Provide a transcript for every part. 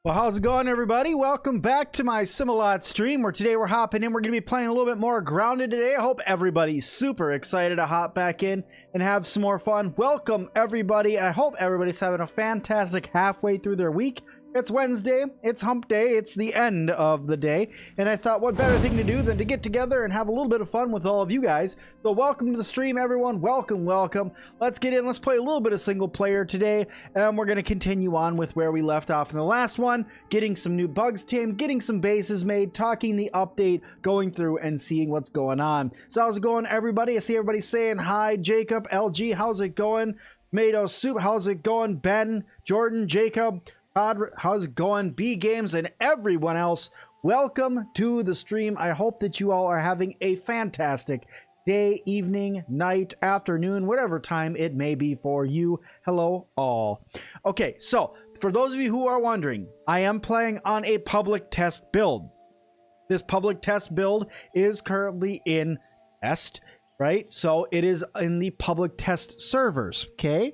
Well, how's it going, everybody? Welcome back to my Sim-Alot stream, where today we're hopping in. We're going to be playing a little bit more grounded today. I hope everybody's super excited to hop back in and have some more fun. Welcome, everybody. I hope everybody's having a fantastic halfway through their week. It's Wednesday, it's hump day, it's the end of the day, and I thought what better thing to do than to get together and have a little bit of fun with all of you guys. So welcome to the stream, everyone. Welcome, welcome. Let's get in. Let's play a little bit of single player today, and we're going to continue on with where we left off in the last one, getting some new bugs tamed, getting some bases made, talking the update, going through and seeing what's going on. So how's it going, everybody? I see everybody saying hi. Jacob, LG, how's it going? Tomato Soup, how's it going? Ben, Jordan, Jacob, Todd, how's it going? B Games and everyone else, welcome to the stream. I hope that you all are having a fantastic day, evening, night, afternoon, whatever time it may be for you. Hello all. Okay, so for those of you who are wondering, I am playing on a public test build. This public test build is currently in test, right? So it is in the public test servers, okay?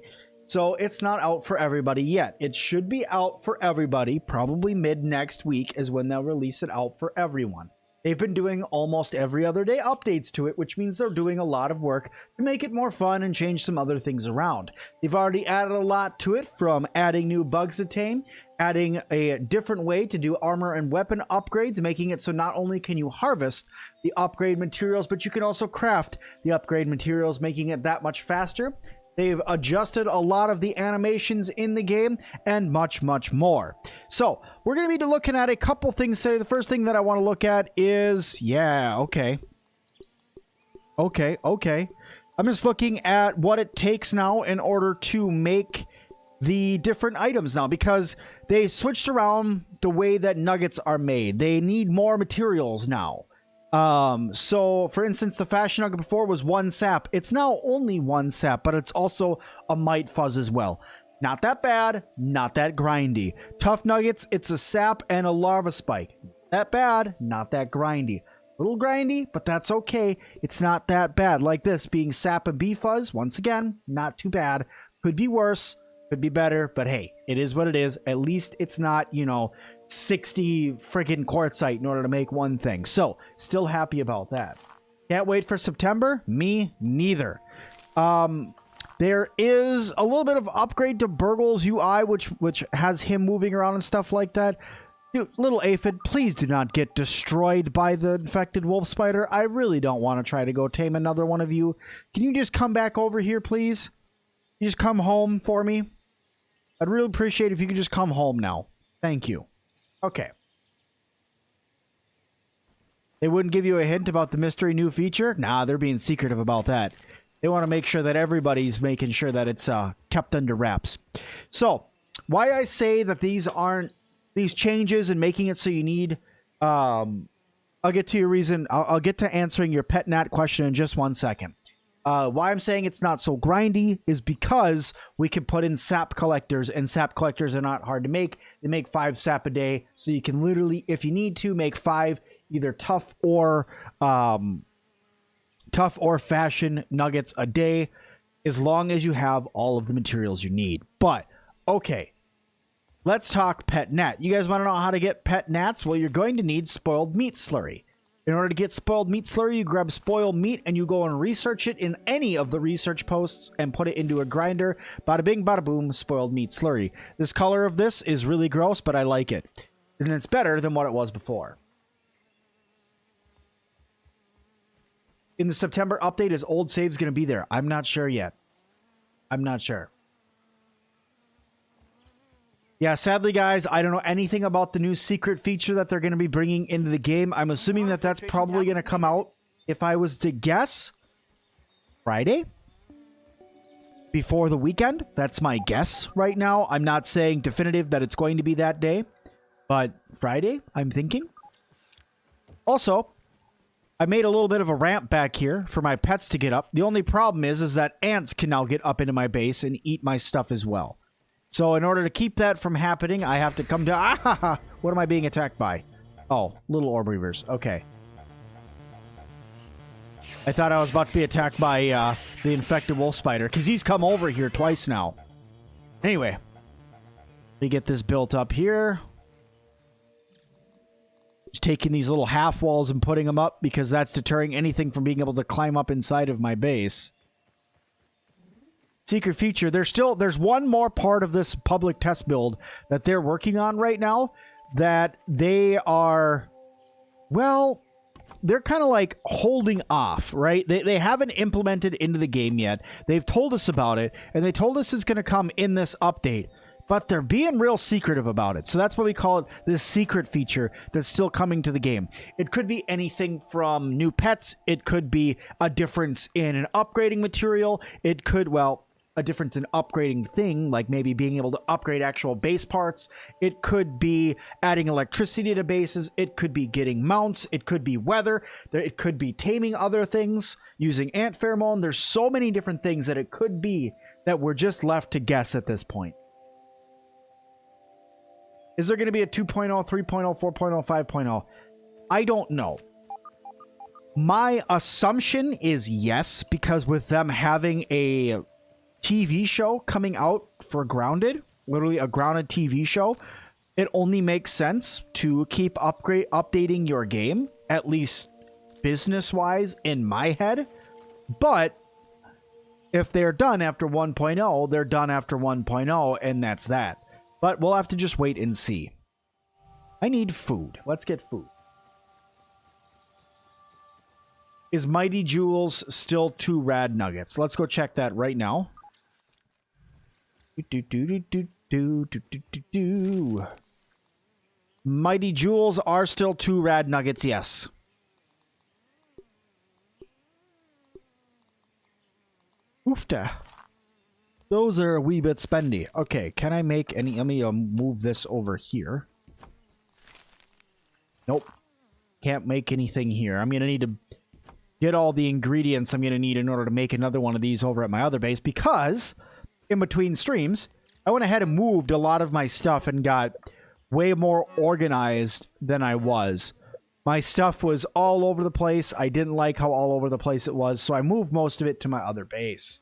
So it's not out for everybody yet. It should be out for everybody. Probably mid next week is when they'll release it out for everyone. They've been doing almost every other day updates to it, which means they're doing a lot of work to make it more fun and change some other things around. They've already added a lot to it, from adding new bugs to tame, adding a different way to do armor and weapon upgrades, making it so not only can you harvest the upgrade materials, but you can also craft the upgrade materials, making it that much faster. They've adjusted a lot of the animations in the game and much, much more. So we're going to be looking at a couple things today. The first thing that I want to look at is, okay. I'm just looking at what it takes now in order to make the different items now, because they switched around the way that nuggets are made. They need more materials now. So for instance, the fashion nugget before was 1 sap. It's now only 1 sap, but it's also a mite fuzz as well. Not that bad, not that grindy. Tough nuggets, it's a sap and a larva spike. That bad, not that grindy. A little grindy, but that's okay. It's not that bad. Like this being sap and bee fuzz, once again, not too bad. Could be worse, could be better, but hey, it is what it is. At least it's not, 60 freaking quartzite in order to make one thing. So still happy about that. Can't wait for September. Me neither. There is a little bit of upgrade to Burgle's UI, which has him moving around and stuff like that. Dude, little aphid, please do not get destroyed by the infected wolf spider. I really don't want to try to go tame another one of you. Can you just come back over here, please? You just come home for me. I'd really appreciate it if you could just come home now. Thank you. Okay. They wouldn't give you a hint about the mystery new feature? Nah, they're being secretive about that. They want to make sure that everybody's making sure that it's kept under wraps. So, why I say that these changes and making it so you need... I'll get to your reason. I'll get to answering your pet gnat question in just 1 second. Why I'm saying it's not so grindy is because we can put in sap collectors, and sap collectors are not hard to make. They make 5 sap a day, so you can literally, if you need to, make 5 either tough or fashion nuggets a day, as long as you have all of the materials you need. But okay, let's talk pet gnat. You guys want to know how to get pet gnats? Well, you're going to need spoiled meat slurry. In order to get spoiled meat slurry, you grab spoiled meat and you go and research it in any of the research posts and put it into a grinder. Bada bing, bada boom, spoiled meat slurry. This color of this is really gross, but I like it. And it's better than what it was before. In the September update, is old saves going to be there? I'm not sure yet. I'm not sure. Yeah, sadly, guys, I don't know anything about the new secret feature that they're going to be bringing into the game. I'm assuming that that's probably going to come out, if I was to guess, Friday? Before the weekend? That's my guess right now. I'm not saying definitive that it's going to be that day, but Friday, I'm thinking. Also, I made a little bit of a ramp back here for my pets to get up. The only problem is that ants can now get up into my base and eat my stuff as well. So in order to keep that from happening, I have to come down. Ah, what am I being attacked by? Oh, little orb reavers. Okay. I thought I was about to be attacked by the infected wolf spider, because he's come over here twice now. Anyway, we get this built up here. Just taking these little half walls and putting them up because that's deterring anything from being able to climb up inside of my base. Secret feature. There's one more part of this public test build that they're working on right now that they are, well, they're kind of like holding off, right? They haven't implemented into the game yet. They've told us about it, and they told us it's going to come in this update, but they're being real secretive about it. So that's why we call it this secret feature that's still coming to the game. It could be anything from new pets. It could be a difference in an upgrading material. It could, well, a difference in upgrading thing, like maybe being able to upgrade actual base parts. It could be adding electricity to bases. It could be getting mounts. It could be weather. It could be taming other things using ant pheromone. There's so many different things that it could be that we're just left to guess at this point. Is there going to be a 2.0, 3.0, 4.0, 5.0? I don't know. My assumption is yes, because with them having a TV show coming out for Grounded, literally a Grounded TV show, it only makes sense to keep updating your game, at least business-wise in my head. But if they're done after 1.0, they're done after 1.0, and that's that. But we'll have to just wait and see. I need food. Let's get food. Is Mighty Jewels still 2 rad nuggets? Let's go check that right now. Mighty Jewels are still 2 rad nuggets, yes. Oofta. Those are a wee bit spendy. Okay, can I make any... Let me move this over here. Nope. Can't make anything here. I'm going to need to get all the ingredients I'm going to need in order to make another one of these over at my other base, because in between streams, I went ahead and moved a lot of my stuff and got way more organized than I was. My stuff was all over the place. I didn't like how all over the place it was, so I moved most of it to my other base.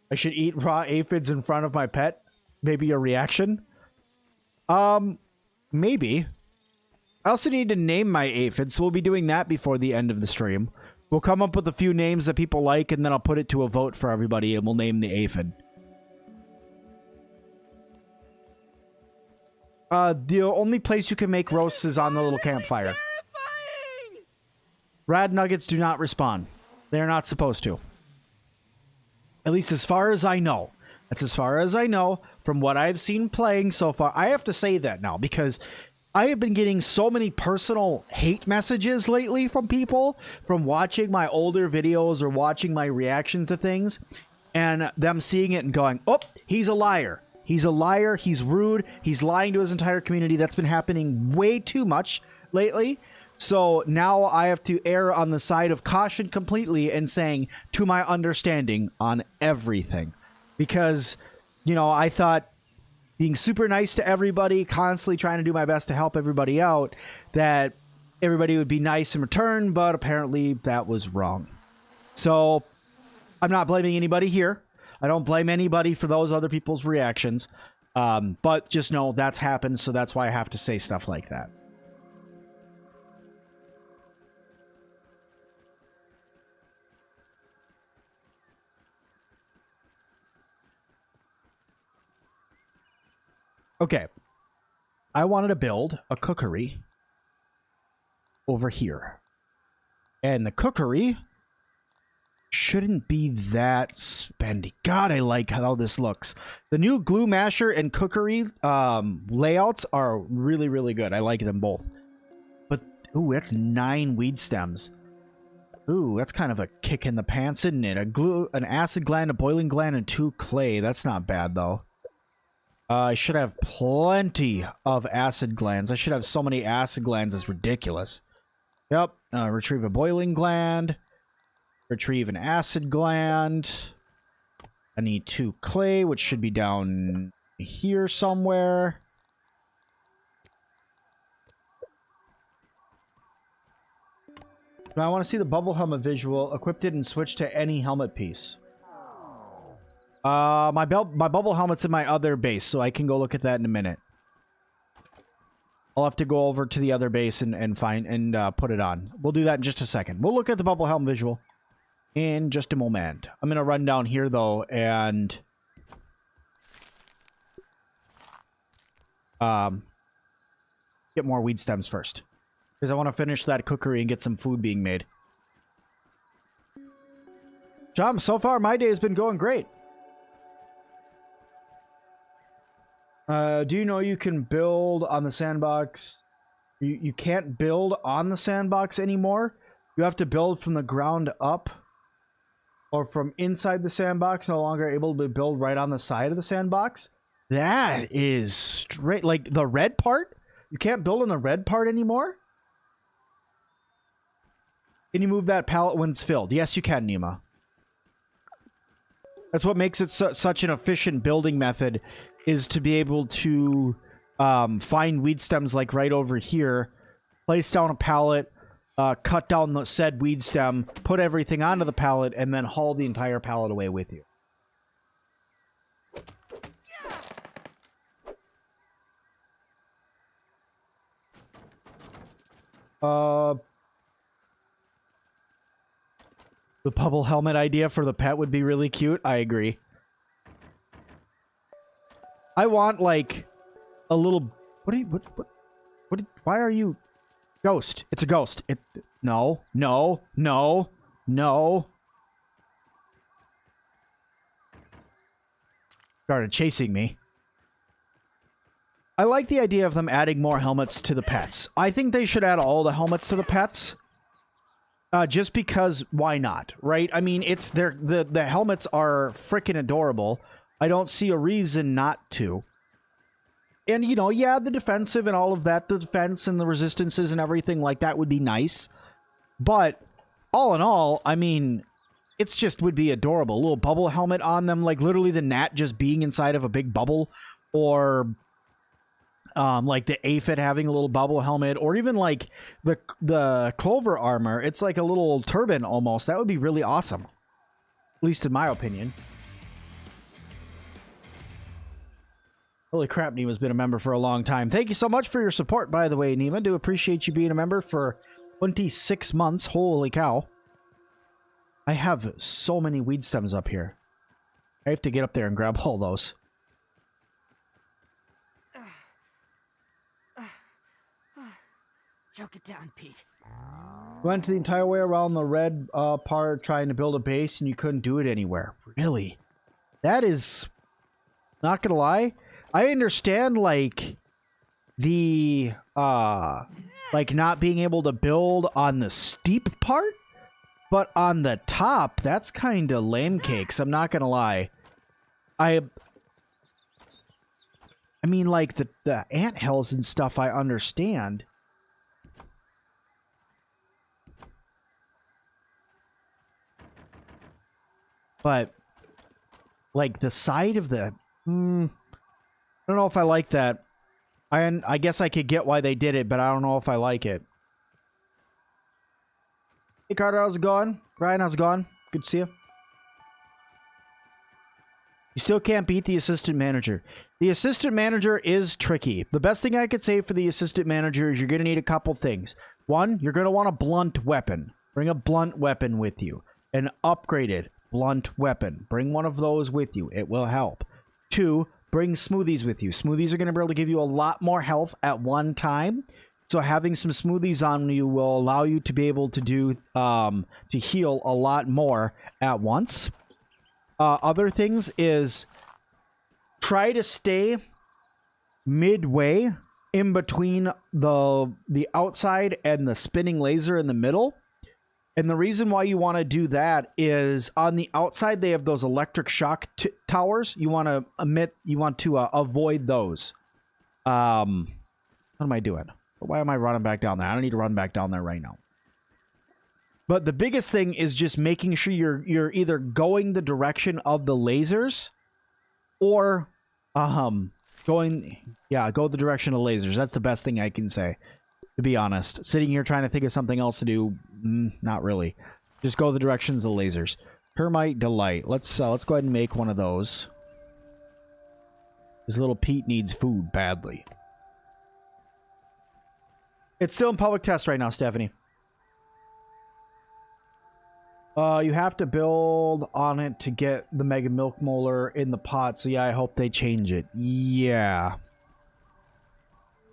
I should eat raw aphids in front of my pet. Maybe a reaction. Maybe. I also need to name my aphids, so we'll be doing that before the end of the stream. We'll come up with a few names that people like, and then I'll put it to a vote for everybody, and we'll name the aphid. The only place you can make roasts is on the little campfire. Rad nuggets do not respawn. They're not supposed to. At least as far as I know. That's as far as I know from what I've seen playing so far. I have to say that now because I have been getting so many personal hate messages lately from people from watching my older videos or watching my reactions to things and them seeing it and going, oh, he's a liar. He's a liar. He's rude. He's lying to his entire community. That's been happening way too much lately. So now I have to err on the side of caution completely and saying, to my understanding, on everything. Because, you know, I thought being super nice to everybody, constantly trying to do my best to help everybody out, that everybody would be nice in return, but apparently that was wrong. So I'm not blaming anybody here. I don't blame anybody for those other people's reactions. But just know that's happened, so that's why I have to say stuff like that. Okay, I wanted to build a cookery over here. And the cookery shouldn't be that spendy. God, I like how this looks. The new glue masher and cookery layouts are really, really good. I like them both. But, ooh, that's 9 weed stems. Ooh, that's kind of a kick in the pants, isn't it? An acid gland, a boiling gland, and 2 clay. That's not bad, though. I should have plenty of acid glands. I should have so many acid glands, it's ridiculous. Yep. Retrieve a boiling gland. Retrieve an acid gland. I need 2 clay, which should be down here somewhere. Now I want to see the bubble helmet visual. Equipped it and switch to any helmet piece. My bubble helmet's in my other base, so I can go look at that in a minute. I'll have to go over to the other base and find and put it on. We'll do that in just a second. We'll look at the bubble helm visual in just a moment. I'm going to run down here, though, and get more weed stems first. Because I want to finish that cookery and get some food being made. John, so far my day has been going great. Do you know you can build on the sandbox? You can't build on the sandbox anymore. You have to build from the ground up. Or from inside the sandbox, no longer able to build right on the side of the sandbox. That is straight. Like the red part? You can't build on the red part anymore? Can you move that pallet when it's filled? Yes, you can, Nima. That's what makes it such an efficient building method, is to be able to find weed stems like right over here, place down a pallet, cut down the said weed stem, put everything onto the pallet, and then haul the entire pallet away with you. The bubble helmet idea for the pet would be really cute. I agree. I want, like, a little... why are you... Ghost. It's a ghost. No. Started chasing me. I like the idea of them adding more helmets to the pets. I think they should add all the helmets to the pets. Just because, why not, right? I mean, the helmets are freaking adorable. I don't see a reason not to. And, you know, yeah, the defensive and all of that, the defense and the resistances and everything like that would be nice. But, all in all, I mean, it's just would be adorable. A little bubble helmet on them, like literally the gnat just being inside of a big bubble. Or... like the aphid having a little bubble helmet, or even like the clover armor. It's like a little turban almost. That would be really awesome. At least in my opinion. Holy crap, Nima's been a member for a long time. Thank you so much for your support, by the way, Nima. Do appreciate you being a member for 26 months. Holy cow. I have so many weed stems up here. I have to get up there and grab all those. Choke it down, Pete. Went the entire way around the red part trying to build a base, and you couldn't do it anywhere. Really? That is... Not gonna lie. I understand, like, the, like, not being able to build on the steep part, but on the top, that's kind of lame cakes. I'm not gonna lie. I mean, like, the anthills and stuff, I understand. But, like, the side of the... I don't know if I like that. I guess I could get why they did it, but I don't know if I like it. Hey, Carter, how's it going? Ryan, how's it going? Good to see you. You still can't beat the assistant manager. The assistant manager is tricky. The best thing I could say for the assistant manager is you're going to need a couple things. One, you're going to want a blunt weapon. Bring a blunt weapon with you. An upgraded blunt weapon. Bring one of those with you. It will help. Two, bring smoothies with you. Smoothies are going to be able to give you a lot more health at one time. So having some smoothies on you will allow you to be able to do to heal a lot more at once. Other things is try to stay midway in between the outside and the spinning laser in the middle. And the reason why you want to do that is on the outside they have those electric shock towers. You want to avoid those. What am I doing? Why am I running back down there? I don't need to run back down there right now. But the biggest thing is just making sure you're either going the direction of the lasers or go the direction of lasers. That's the best thing I can say, to be honest. Sitting here trying to think of something else to do, not really. Just go the directions of the lasers. Termite Delight. Let's go ahead and make one of those. This little Pete needs food badly. It's still in public test right now, Stephanie. You have to build on it to get the Mega Milk Molar in the pot. So yeah, I hope they change it. Yeah.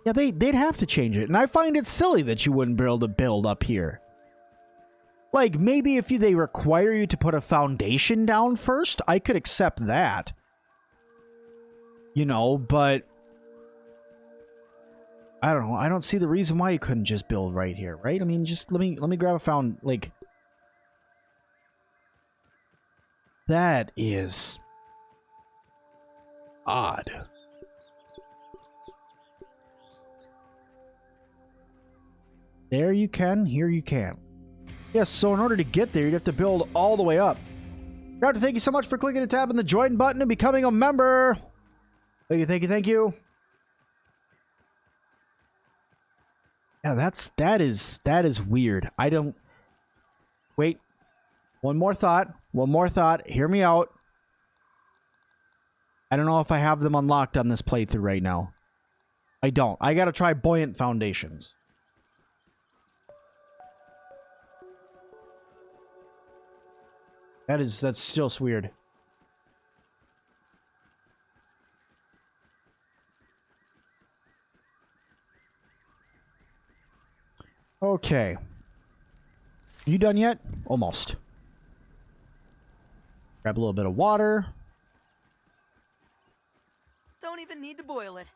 Yeah, they'd have to change it. And I find it silly that you wouldn't be able to build up here. Like, maybe if they require you to put a foundation down first, I could accept that. You know, but... I don't know. I don't see the reason why you couldn't just build right here, right? I mean, just let me grab a like... That is... odd. There you can, here you can. Yes, so in order to get there, you'd have to build all the way up. I'd like to thank you so much for clicking and tapping the join button and becoming a member. Thank you, thank you, thank you. Yeah, that is weird. I don't... Wait. One more thought. One more thought. Hear me out. I don't know if I have them unlocked on this playthrough right now. I don't. I gotta try buoyant foundations. That's still weird. Okay. You done yet? Almost. Grab a little bit of water. Don't even need to boil it.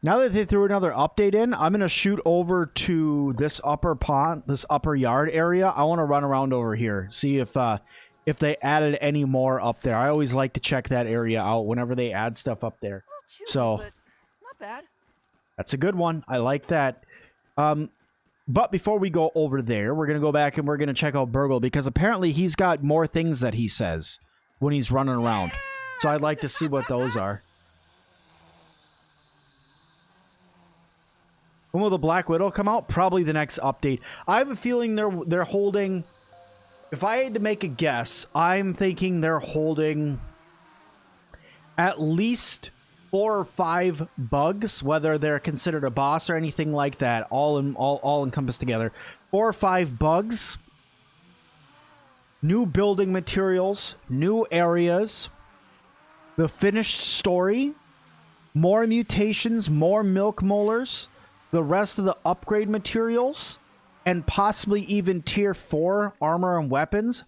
Now that they threw another update in, I'm going to shoot over to this upper pond, this upper yard area. I want to run around over here, see if they added any more up there. I always like to check that area out whenever they add stuff up there. Chewy, so, but not bad. That's a good one. I like that. But before we go over there, we're going to go back and we're going to check out Burgle, because apparently he's got more things that he says when he's running around. So I'd like to see what those are. When will the Black Widow come out? Probably the next update. I have a feeling they're holding... If I had to make a guess, I'm thinking they're holding at least 4 or 5 bugs, whether they're considered a boss or anything like that, all encompassed together. 4 or 5 bugs, new building materials, new areas, the finished story, more mutations, more milk molars, the rest of the upgrade materials, and possibly even tier 4 armor and weapons.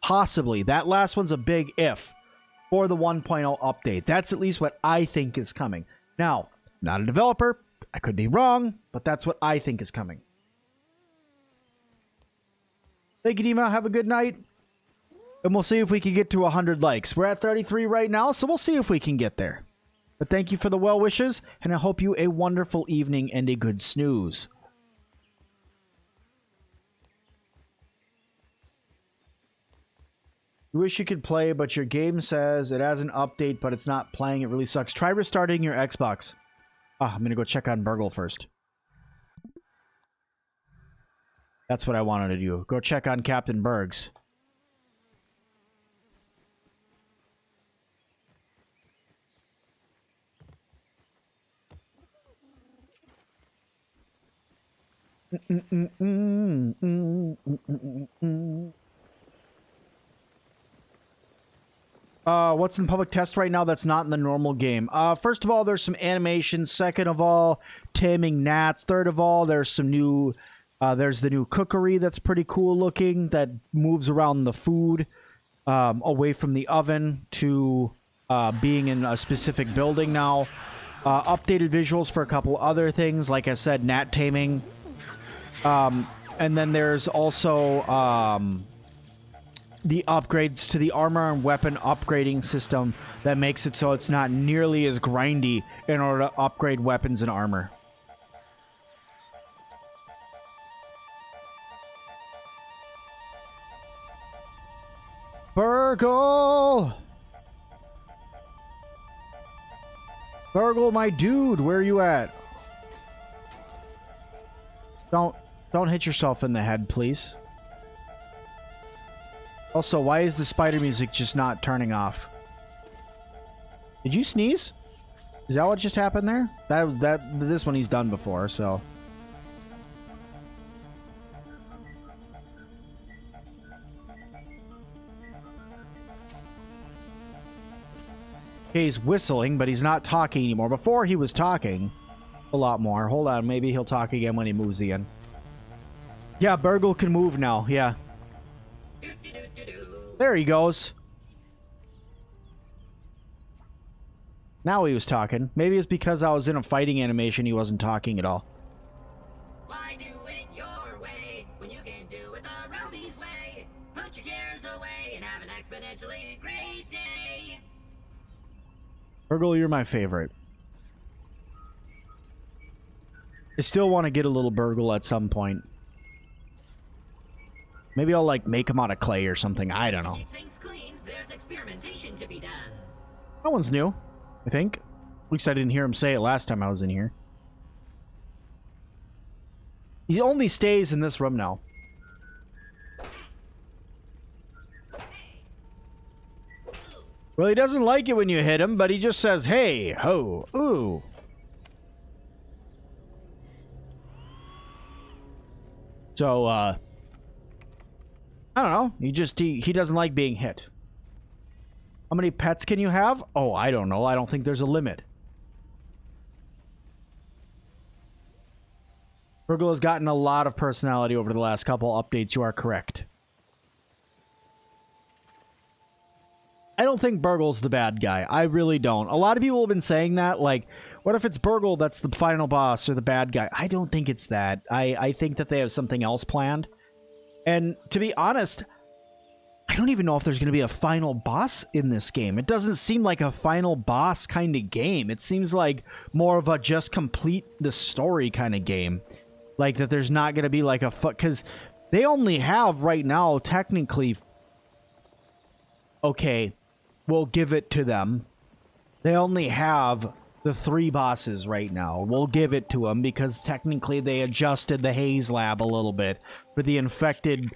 Possibly. That last one's a big if for the 1.0 update. That's at least what I think is coming. Now, not a developer. I could be wrong, but that's what I think is coming. Thank you, Dima. Have a good night. And we'll see if we can get to 100 likes. We're at 33 right now, so we'll see if we can get there. But thank you for the well wishes, and I hope you a wonderful evening and a good snooze. You wish you could play, but your game says it has an update, but it's not playing. It really sucks. Try restarting your Xbox. I'm going to go check on Burgle first. That's what I wanted to do. Go check on Captain Bergs. What's in public test right now that's not in the normal game? First of all, there's some animations. Second of all, taming gnats. Third of all, there's some new... there's the new cookery that's pretty cool looking, that moves around the food away from the oven to being in a specific building now. Updated visuals for a couple other things. Like I said, gnat taming. And then there's also the upgrades to the armor and weapon upgrading system that makes it so it's not nearly as grindy in order to upgrade weapons and armor. Burgle! Burgle, my dude, where are you at? Don't hit yourself in the head, please. Also, why is the spider music just not turning off? Did you sneeze? Is that what just happened there? This one he's done before, so. Okay, he's whistling, but he's not talking anymore. Before he was talking a lot more. Hold on, maybe he'll talk again when he moves again. Yeah, Burgle can move now. Yeah. There he goes. Now he was talking. Maybe it's because I was in a fighting animation he wasn't talking at all. Why do it your way when you can do it the Roadie's way? Put your cares away and have an exponentially great day. Burgle, you're my favorite. I still want to get a little Burgle at some point. Maybe I'll like make him out of clay or something. I don't know. To keep things clean, there's experimentation to be done. That one's new, I think. At least I didn't hear him say it last time I was in here. He only stays in this room now. Well, he doesn't like it when you hit him, but he just says, hey, ho, ooh. So, I don't know. He doesn't like being hit. How many pets can you have? Oh, I don't know. I don't think there's a limit. Burgle has gotten a lot of personality over the last couple updates. You are correct. I don't think Burgle's the bad guy. I really don't. A lot of people have been saying that. Like, what if it's Burgle that's the final boss or the bad guy? I don't think it's that. I think that they have something else planned. And to be honest, I don't even know if there's going to be a final boss in this game. It doesn't seem like a final boss kind of game. It seems like more of a just complete the story kind of game. Like that there's not going to be like a... Because they only have right now, technically... Okay, we'll give it to them. They only have the 3 bosses right now. We'll give it to them because technically they adjusted the Haze Lab a little bit for the infected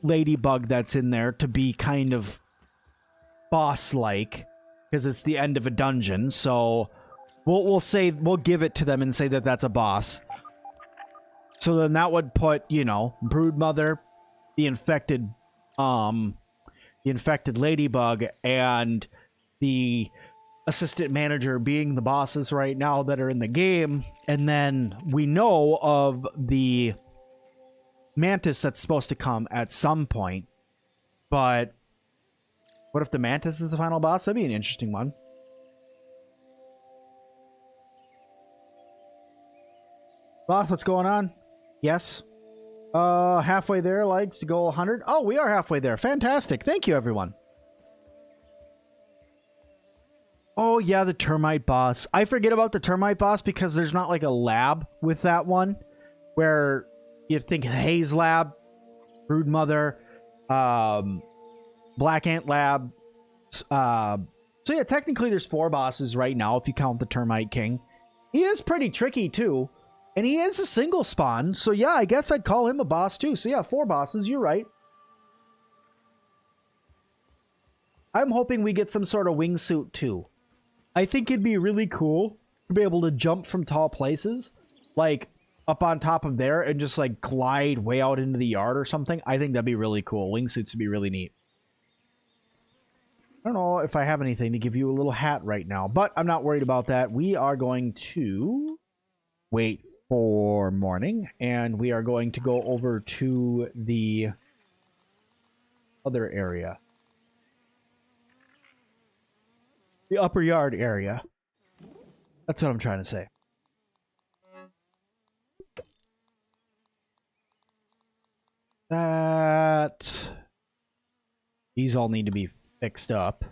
ladybug that's in there to be kind of boss-like because it's the end of a dungeon. So we'll give it to them and say that that's a boss. So then that would put, you know, Broodmother, the infected ladybug, and the assistant manager being the bosses right now that are in the game. And then we know of the Mantis that's supposed to come at some point. But what if the Mantis is the final boss? That'd be an interesting one. Boss, what's going on? Yes. Halfway there, likes to go 100. Oh, we are halfway there. Fantastic. Thank you, everyone. Oh, yeah, the termite boss. I forget about the termite boss because there's not like a lab with that one where you think Haze Lab, Broodmother, Black Ant Lab. So yeah, technically there's 4 bosses right now if you count the Termite King. He is pretty tricky too. And he is a single spawn. So yeah, I guess I'd call him a boss too. So yeah, 4 bosses. You're right. I'm hoping we get some sort of wingsuit too. I think it'd be really cool to be able to jump from tall places. Like up on top of there and just like glide way out into the yard or something. I think that'd be really cool. Wingsuits would be really neat. I don't know if I have anything to give you a little hat right now, but I'm not worried about that. We are going to wait for morning, and we are going to go over to the other area. The upper yard area. That's what I'm trying to say. That... These all need to be fixed up.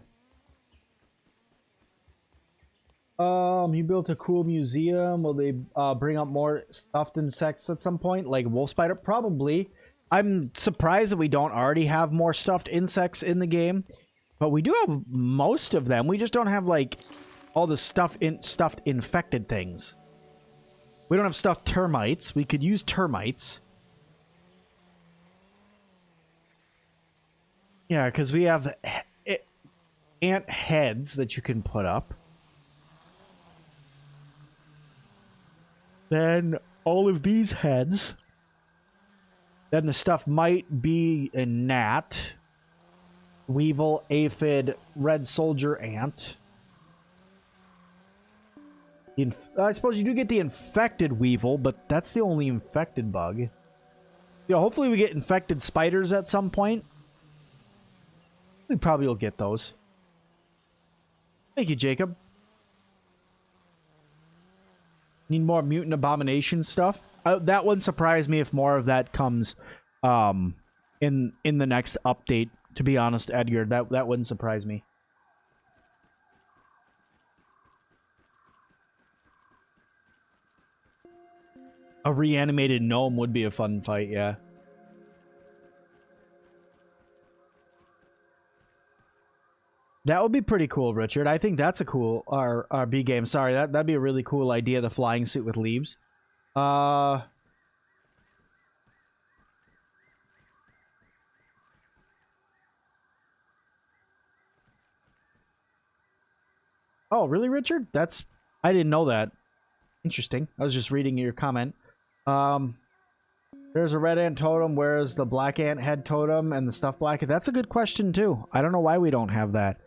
You built a cool museum. Will they bring up more stuffed insects at some point? Like wolf spider? Probably. I'm surprised that we don't already have more stuffed insects in the game. But we do have most of them. We just don't have, like, all the stuffed infected things. We don't have stuffed termites. We could use termites. Yeah, because we have ant heads that you can put up. Then all of these heads. Then the stuff might be a gnat, weevil, aphid, red soldier ant. I suppose you do get the infected weevil, but that's the only infected bug. You know, hopefully we get infected spiders at some point. We probably will get those. Thank you, Jacob. Need more mutant abomination stuff. That wouldn't surprise me if more of that comes in the next update. To be honest, Edgar, that wouldn't surprise me. A reanimated gnome would be a fun fight, yeah. That would be pretty cool, Richard. I think that's a cool RB game. Sorry, that'd be a really cool idea, the flying suit with leaves. Oh, really, Richard? I didn't know that. Interesting. I was just reading your comment. There's a red ant totem. Where's the black ant head totem and the stuffed black ant? That's a good question, too. I don't know why we don't have that.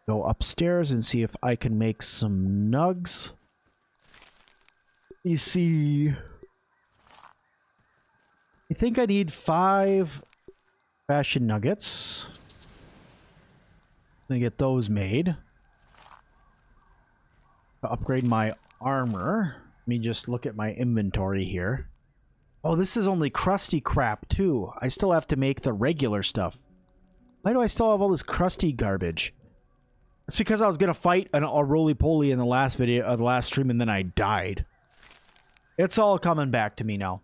Go upstairs and see if I can make some nugs. You see... I think I need 5 fashion nuggets. I'm gonna get those made. To upgrade my armor. Let me just look at my inventory here. Oh, this is only crusty crap, too. I still have to make the regular stuff. Why do I still have all this crusty garbage? It's because I was gonna fight a roly-poly in the last video, the last stream, and then I died. It's all coming back to me now.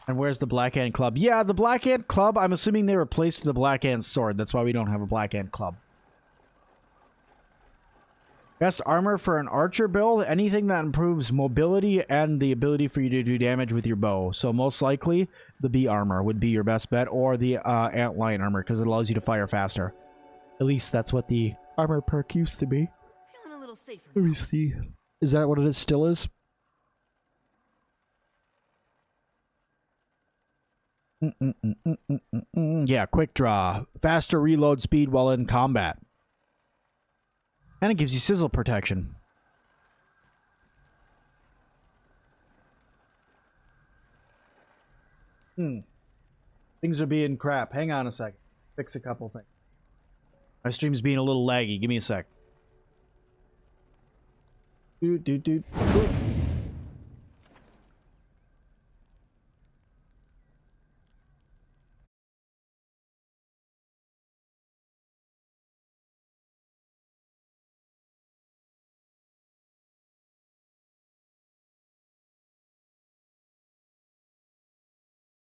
And where's the Black Ant Club? Yeah, the Black Ant Club, I'm assuming they replaced the Black Ant Sword. That's why we don't have a Black Ant Club. Best armor for an archer build? Anything that improves mobility and the ability for you to do damage with your bow. So most likely, the bee armor would be your best bet, or the antlion armor, because it allows you to fire faster. At least that's what the armor perk used to be. Feeling a little safer Let now. me see. Is that what it still is? Yeah, quick draw. Faster reload speed while in combat. And it gives you sizzle protection. Things are being crap. Hang on a sec. Fix a couple things. My stream's being a little laggy. Give me a sec. Doot.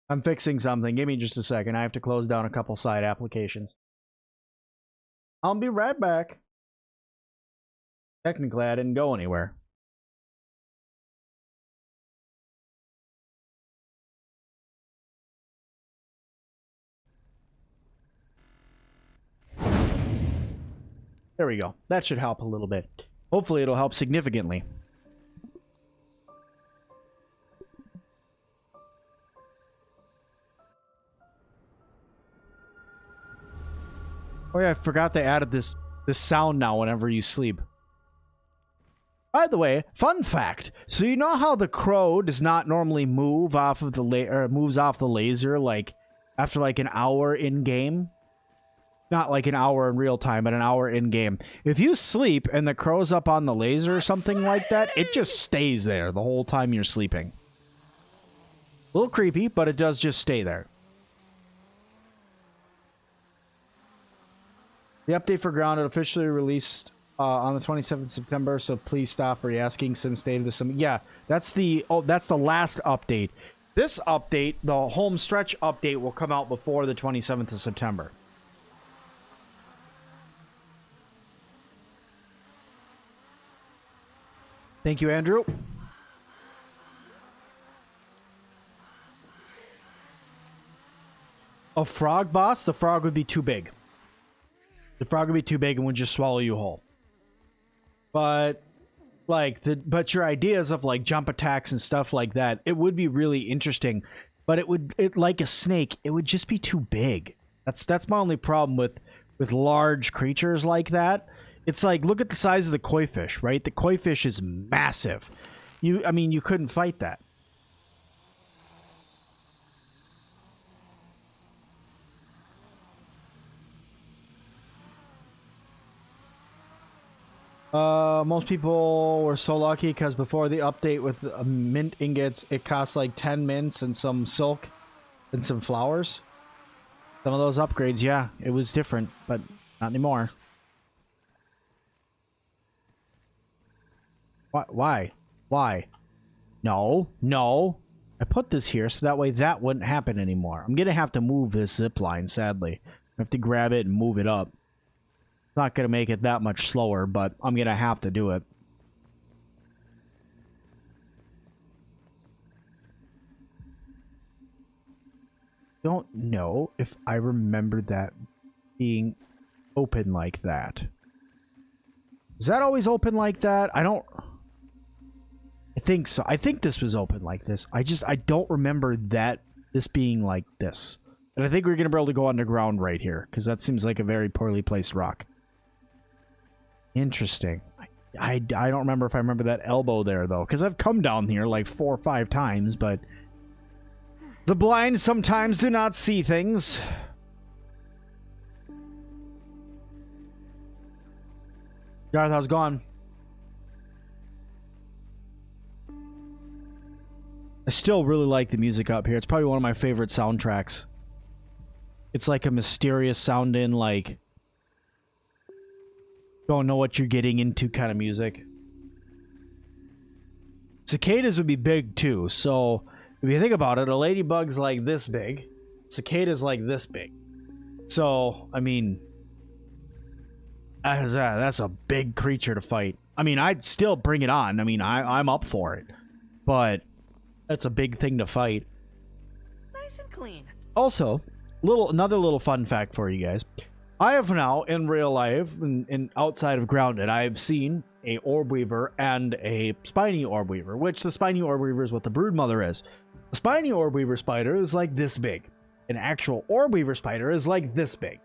I'm fixing something. Give me just a second. I have to close down a couple side applications. I'll be right back. Technically, I didn't go anywhere. There we go. That should help a little bit. Hopefully, it'll help significantly. Oh yeah, I forgot they added this sound now whenever you sleep. By the way, fun fact. So you know how the crow does not normally move off of the moves off the laser like after like an hour in game? Not like an hour in real time, but an hour in game. If you sleep and the crow's up on the laser or something like that, it just stays there the whole time you're sleeping. A little creepy, but it does just stay there. The update for Grounded officially released on the 27th of September, so please stop re-asking Sim State of the Sim. Yeah, that's the last update. This update, the home stretch update, will come out before the 27th of September. Thank you, Andrew. A frog boss? The frog would be too big. The frog would be too big and would just swallow you whole. But like but your ideas of like jump attacks and stuff like that, it would be really interesting, but it like a snake, it would just be too big. That's my only problem with large creatures like that. It's like, look at the size of the koi fish, right? The koi fish is massive. I mean, you couldn't fight that. Most people were so lucky because before the update with mint ingots, it cost like 10 mints and some silk and some flowers. Some of those upgrades, yeah, it was different, but not anymore. Why? Why? No, no. I put this here so that way that wouldn't happen anymore. I'm gonna have to move this zip line, sadly. I have to grab it and move it up. It's not gonna make it that much slower, but I'm gonna have to do it. Don't know if I remember that being open like that. Is that always open like that? I think so. I think this was open like this. I don't remember this being like this. And I think we're going to be able to go underground right here, because that seems like a very poorly placed rock. Interesting. I don't remember if I remember that elbow there, though, because I've come down here like 4 or 5 times, but the blind sometimes do not see things. Garth, how's it going? I still really like the music up here. It's probably one of my favorite soundtracks. It's like a mysterious sounding, like, don't know what you're getting into kind of music. Cicadas would be big too, so if you think about it, a ladybug's like this big, cicada's like this big. So, I mean, that's a big creature to fight. I mean, I'd still bring it on. I mean, I'm up for it, but that's a big thing to fight. Nice and clean. Also, another little fun fact for you guys. I have now, in real life, and outside of Grounded, I have seen a orb weaver and a spiny orb weaver, which the spiny orb weaver is what the broodmother is. The spiny orb weaver spider is like this big. An actual orb weaver spider is like this big.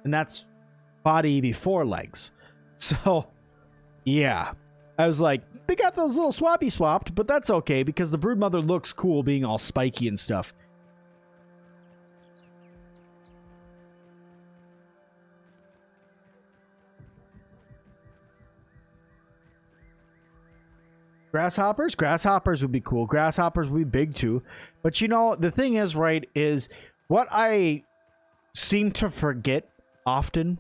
And that's body before legs. So, yeah. I was like, they got those little swapped, but that's okay because the broodmother looks cool being all spiky and stuff. Grasshoppers would be cool. Grasshoppers would be big too. But you know, the thing is, right, is what I seem to forget often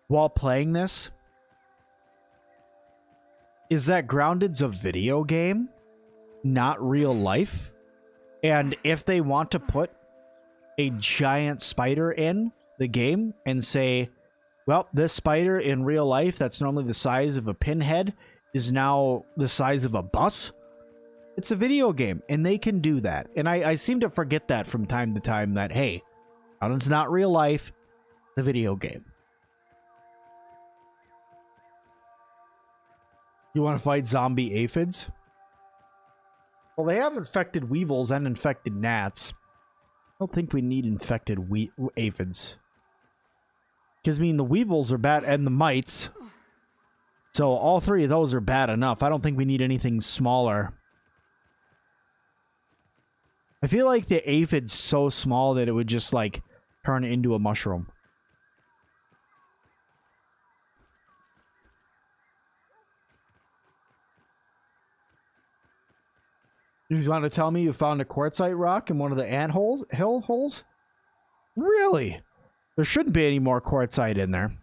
while playing this is that Grounded's a video game, not real life. And if they want to put a giant spider in the game and say, well, this spider in real life that's normally the size of a pinhead is now the size of a bus, it's a video game, and they can do that. And I seem to forget that from time to time, that, hey, it's not real life, the video game. You want to fight zombie aphids? Well, they have infected weevils and infected gnats. I don't think we need infected aphids. Because, I mean, the weevils are bad, and the mites. So all 3 of those are bad enough. I don't think we need anything smaller. I feel like the aphid's so small that it would just, like, turn into a mushroom. You want to tell me you found a quartzite rock in one of the hill holes? Really? There shouldn't be any more quartzite in there.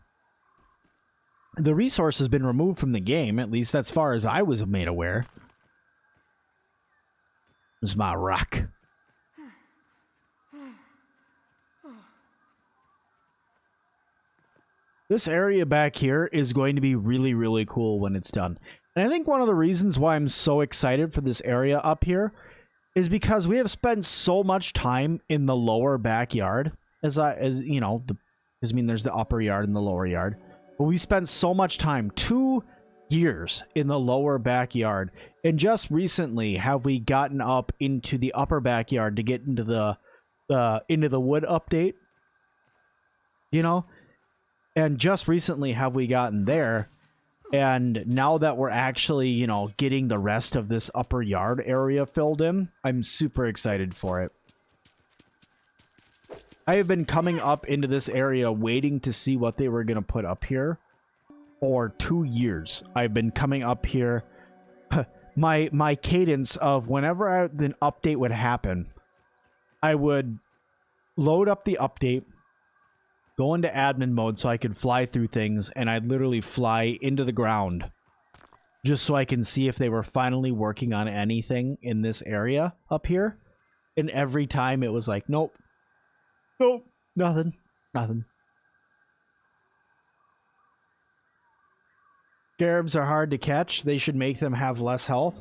The resource has been removed from the game, at least as far as I was made aware. It's my rock. This area back here is going to be really, really cool when it's done. And I think one of the reasons why I'm so excited for this area up here is because we have spent so much time in the lower backyard, as you know, because I mean, there's the upper yard and the lower yard. But we spent so much time, 2 years in the lower backyard, and just recently have we gotten up into the upper backyard to get into the wood update, you know, and just recently have we gotten there. And now that we're actually, you know, getting the rest of this upper yard area filled in, I'm super excited for it. I have been coming up into this area waiting to see what they were going to put up here for 2 years. I've been coming up here. My cadence of whenever an update would happen, I would load up the update, go into admin mode so I could fly through things, and I'd literally fly into the ground just so I can see if they were finally working on anything in this area up here. And every time it was like, nope. Nope. Nothing. Scarabs are hard to catch. They should make them have less health.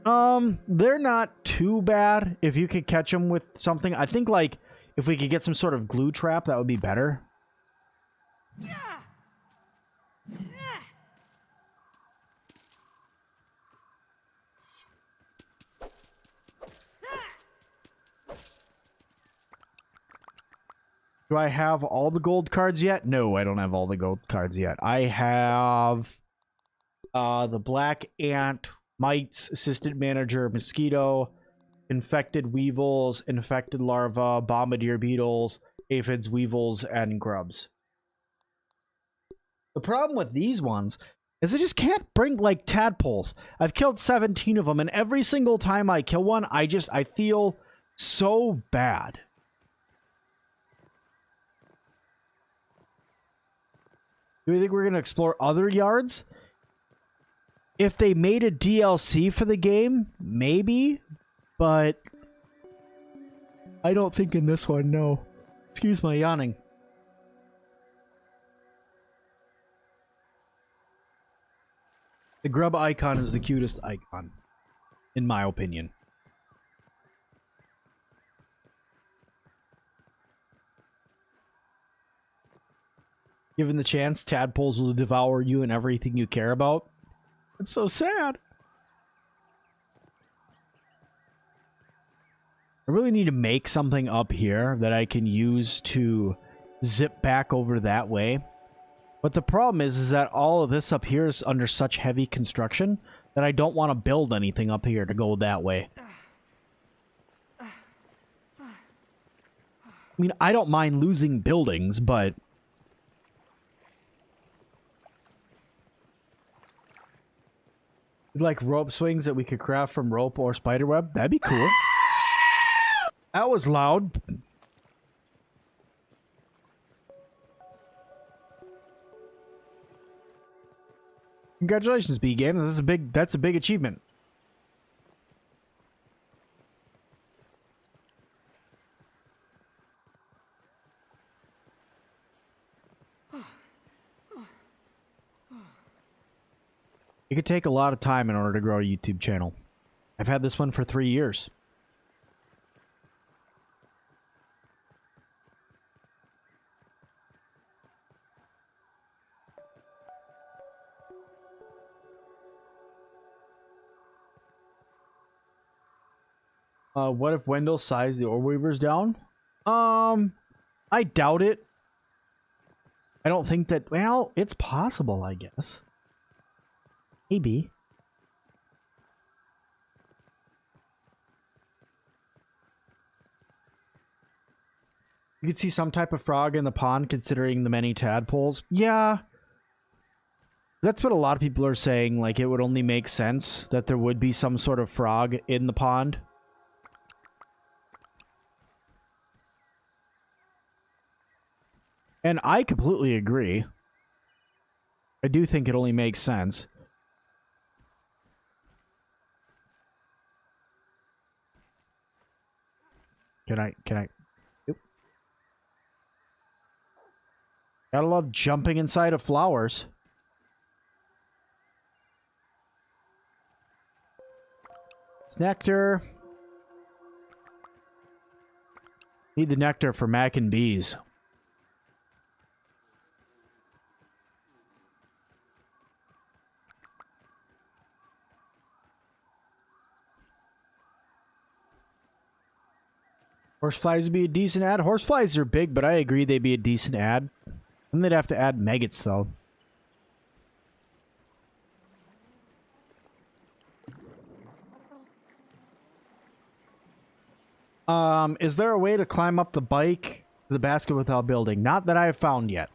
They're not too bad if you could catch them with something. I think, like, if we could get some sort of glue trap, that would be better. Do I have all the gold cards yet? No, I don't have all the gold cards yet. I have the Black Ant, Mites, Assistant Manager, Mosquito, Infected Weevils, Infected Larva, Bombardier Beetles, Aphids, Weevils, and Grubs. The problem with these ones is I just can't bring, like, tadpoles. I've killed 17 of them, and every single time I kill one, I feel so bad. Do we think we're going to explore other yards? If they made a DLC for the game, maybe. But I don't think in this one, no. Excuse my yawning. The grub icon is the cutest icon, in my opinion. Given the chance, tadpoles will devour you and everything you care about. It's so sad. I really need to make something up here that I can use to zip back over that way. But the problem is that all of this up here is under such heavy construction that I don't want to build anything up here to go that way. I mean, I don't mind losing buildings, but like rope swings that we could craft from rope or spiderweb, that'd be cool. That was loud. Congratulations, B Game. That's a big achievement. It could take a lot of time in order to grow a YouTube channel. I've had this one for 3 years. What if Wendell sized the orb weavers down? I doubt it. I don't think that, well, it's possible, I guess. Maybe. You could see some type of frog in the pond considering the many tadpoles. Yeah. That's what a lot of people are saying. Like, it would only make sense that there would be some sort of frog in the pond. And I completely agree. I do think it only makes sense. Can I? Oop. Gotta love jumping inside of flowers. It's nectar. Need the nectar for mac and bees. Horseflies would be a decent ad. Horseflies are big, but I agree they'd be a decent ad. Then they'd have to add maggots, though. Is there a way to climb up the bike to the basket without building? Not that I've found yet.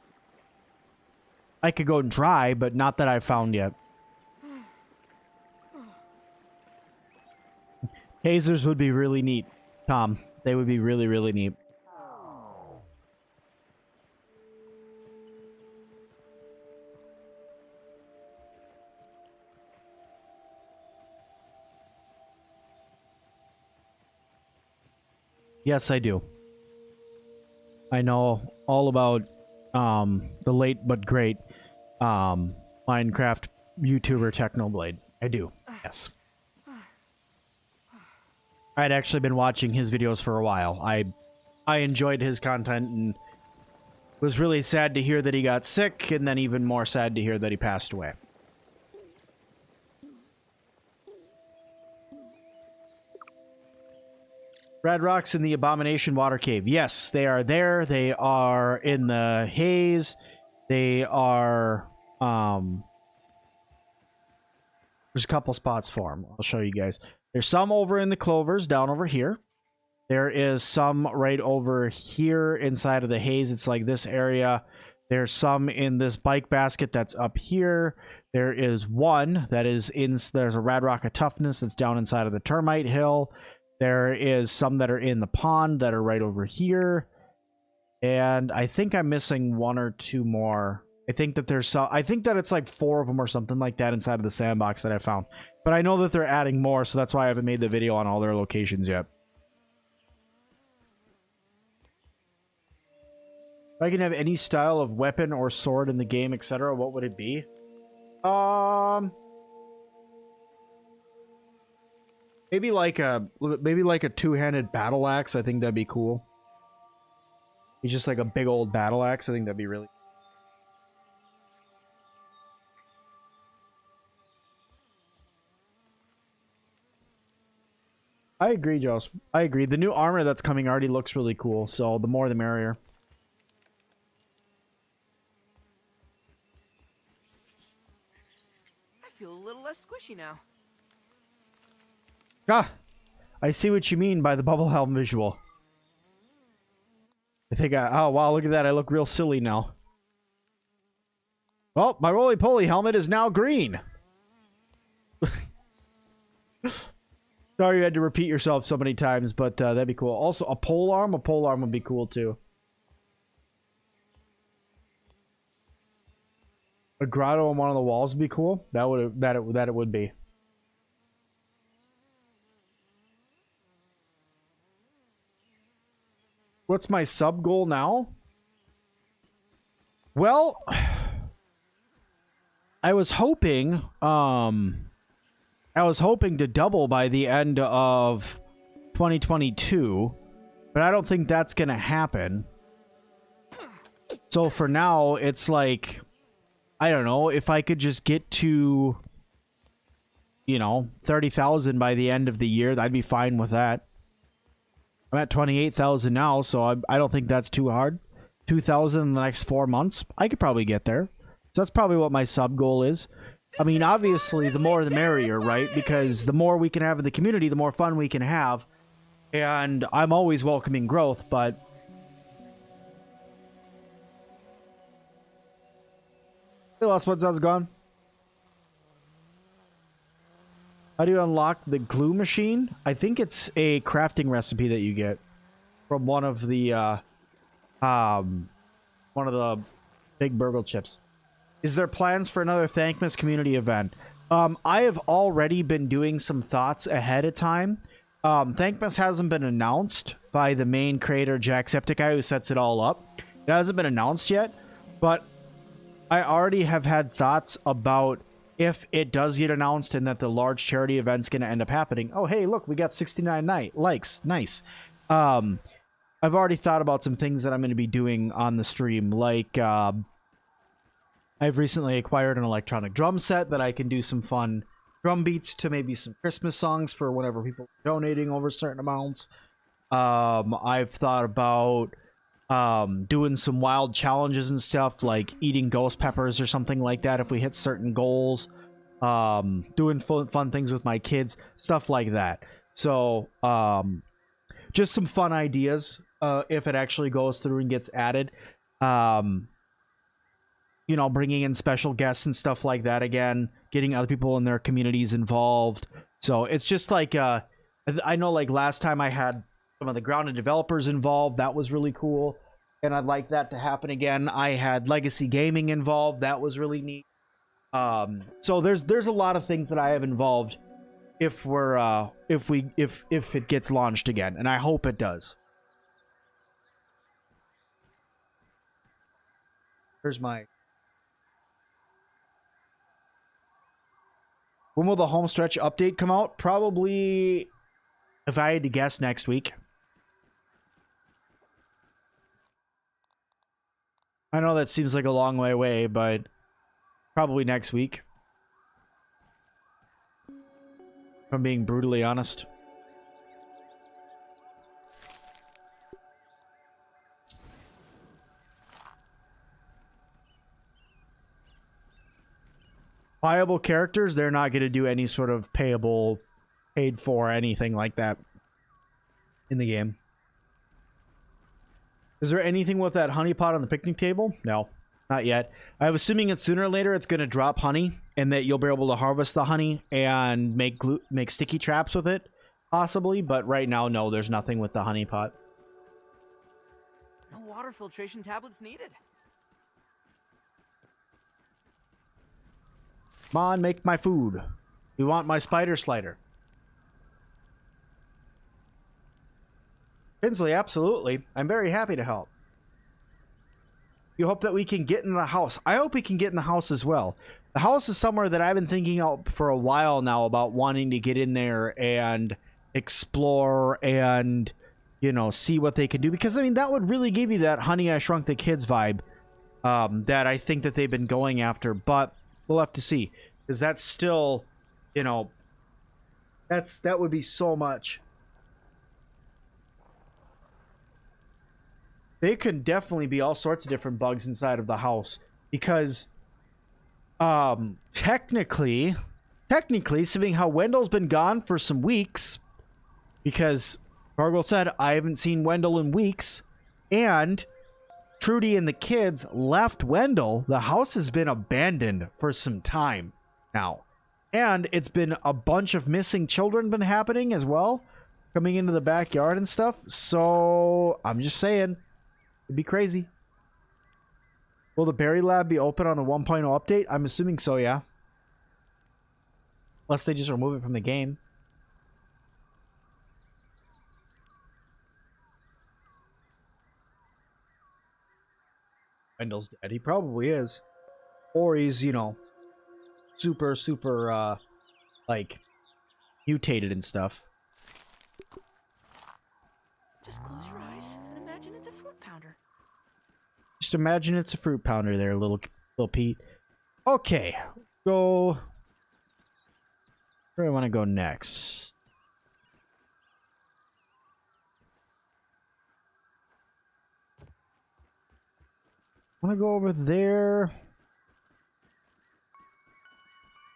I could go and try, but not that I've found yet. Hazers would be really neat, Tom. They would be really, really neat. Yes, I do. I know all about the late but great Minecraft YouTuber Technoblade. I do. Yes. I'd actually been watching his videos for a while. I enjoyed his content and was really sad to hear that he got sick, and then even more sad to hear that he passed away. Red rocks in the Abomination Water Cave. Yes, they are there. They are in the haze. They are... There's a couple spots for them. I'll show you guys. There's some over in the clovers down over here. There is some right over here inside of the haze. It's like this area. There's some in this bike basket that's up here. There is one that is in... There's a Rad Rock of Toughness that's down inside of the Termite Hill. There is some that are in the pond that are right over here. And I think I'm missing one or two more. I think that there's some... I think that it's like 4 of them or something like that inside of the sandbox that I found. But I know that they're adding more, so that's why I haven't made the video on all their locations yet. If I can have any style of weapon or sword in the game, etc., what would it be? Maybe like a two-handed battle axe. I think that'd be cool. It's just like a big old battle axe. I think that'd be really... I agree, Josh. I agree. The new armor that's coming already looks really cool, so the more the merrier. I feel a little less squishy now. Ah, I see what you mean by the bubble helm visual. I think oh wow, look at that. I look real silly now. Well, my roly-poly helmet is now green. Sorry you had to repeat yourself so many times, but that'd be cool. Also, a pole arm would be cool too. A grotto on one of the walls would be cool. That it would be. What's my sub goal now? Well, I was hoping to double by the end of 2022, but I don't think that's going to happen. So for now, it's like, I don't know, if I could just get to, 30,000 by the end of the year, I'd be fine with that. I'm at 28,000 now, so I don't think that's too hard. 2,000 in the next 4 months, I could probably get there. So that's probably what my sub goal is. I mean, obviously, the more the merrier, right? Because the more we can have in the community, the more fun we can have. And I'm always welcoming growth, but... Hey, Lost Ones, how's it going? How do you unlock the glue machine? I think it's a crafting recipe that you get from one of the big burgle chips. Is there plans for another Thankmas community event? I have already been doing some thoughts ahead of time. Thankmas hasn't been announced by the main creator, Jacksepticeye, who sets it all up. It hasn't been announced yet, but I already have had thoughts about if it does get announced and that the large charity event's going to end up happening. Oh, hey, look, we got 69 likes. Nice. I've already thought about some things that I'm going to be doing on the stream, like I've recently acquired an electronic drum set that I can do some fun drum beats to maybe some Christmas songs for whenever people are donating over certain amounts. I've thought about doing some wild challenges and stuff, like eating ghost peppers or something like that if we hit certain goals. Doing fun things with my kids, stuff like that. So just some fun ideas if it actually goes through and gets added. You know, bringing in special guests and stuff like that again, getting other people in their communities involved. So it's just like I know, like last time I had some of the grounded developers involved. That was really cool, and I'd like that to happen again. I had Legacy Gaming involved. That was really neat. So there's a lot of things that I have involved if we're if it gets launched again, and I hope it does. Here's my. When will the homestretch update come out? Probably, if I had to guess, next week. I know that seems like a long way away, but probably next week. If I'm being brutally honest. Viable characters, they're not going to do any sort of paid for, anything like that in the game. Is there anything with that honey pot on the picnic table? No, not yet. I'm assuming that sooner or later it's going to drop honey, and that you'll be able to harvest the honey and make sticky traps with it, possibly. But right now, no, there's nothing with the honey pot. No water filtration tablets needed. Come on, make my food. We want my spider slider. Pinsley, absolutely. I'm very happy to help. You hope that we can get in the house. I hope we can get in the house as well. The house is somewhere that I've been thinking out for a while now about wanting to get in there and explore and, you know, see what they can do. Because, I mean, that would really give you that Honey, I Shrunk the Kids vibe that I think that they've been going after. But we'll have to see. Because that's still, you know, that would be so much. They could definitely be all sorts of different bugs inside of the house, because technically seeing how Wendell's been gone for some weeks, because Gargle said I haven't seen Wendell in weeks, and Trudy and the kids left Wendell, the house has been abandoned for some time now, and it's been a bunch of missing children been happening as well, coming into the backyard and stuff. So I'm just saying, it'd be crazy. Will the Berry Lab be open on the 1.0 update? I'm assuming so, yeah. Unless they just remove it from the game. Wendell's dead. He probably is. Or he's, you know, super, like, mutated and stuff. Just close your eyes and imagine it's a fruit pounder. Just imagine it's a fruit pounder there, little Pete. Okay, go. Where do I want to go next? I want to go over there.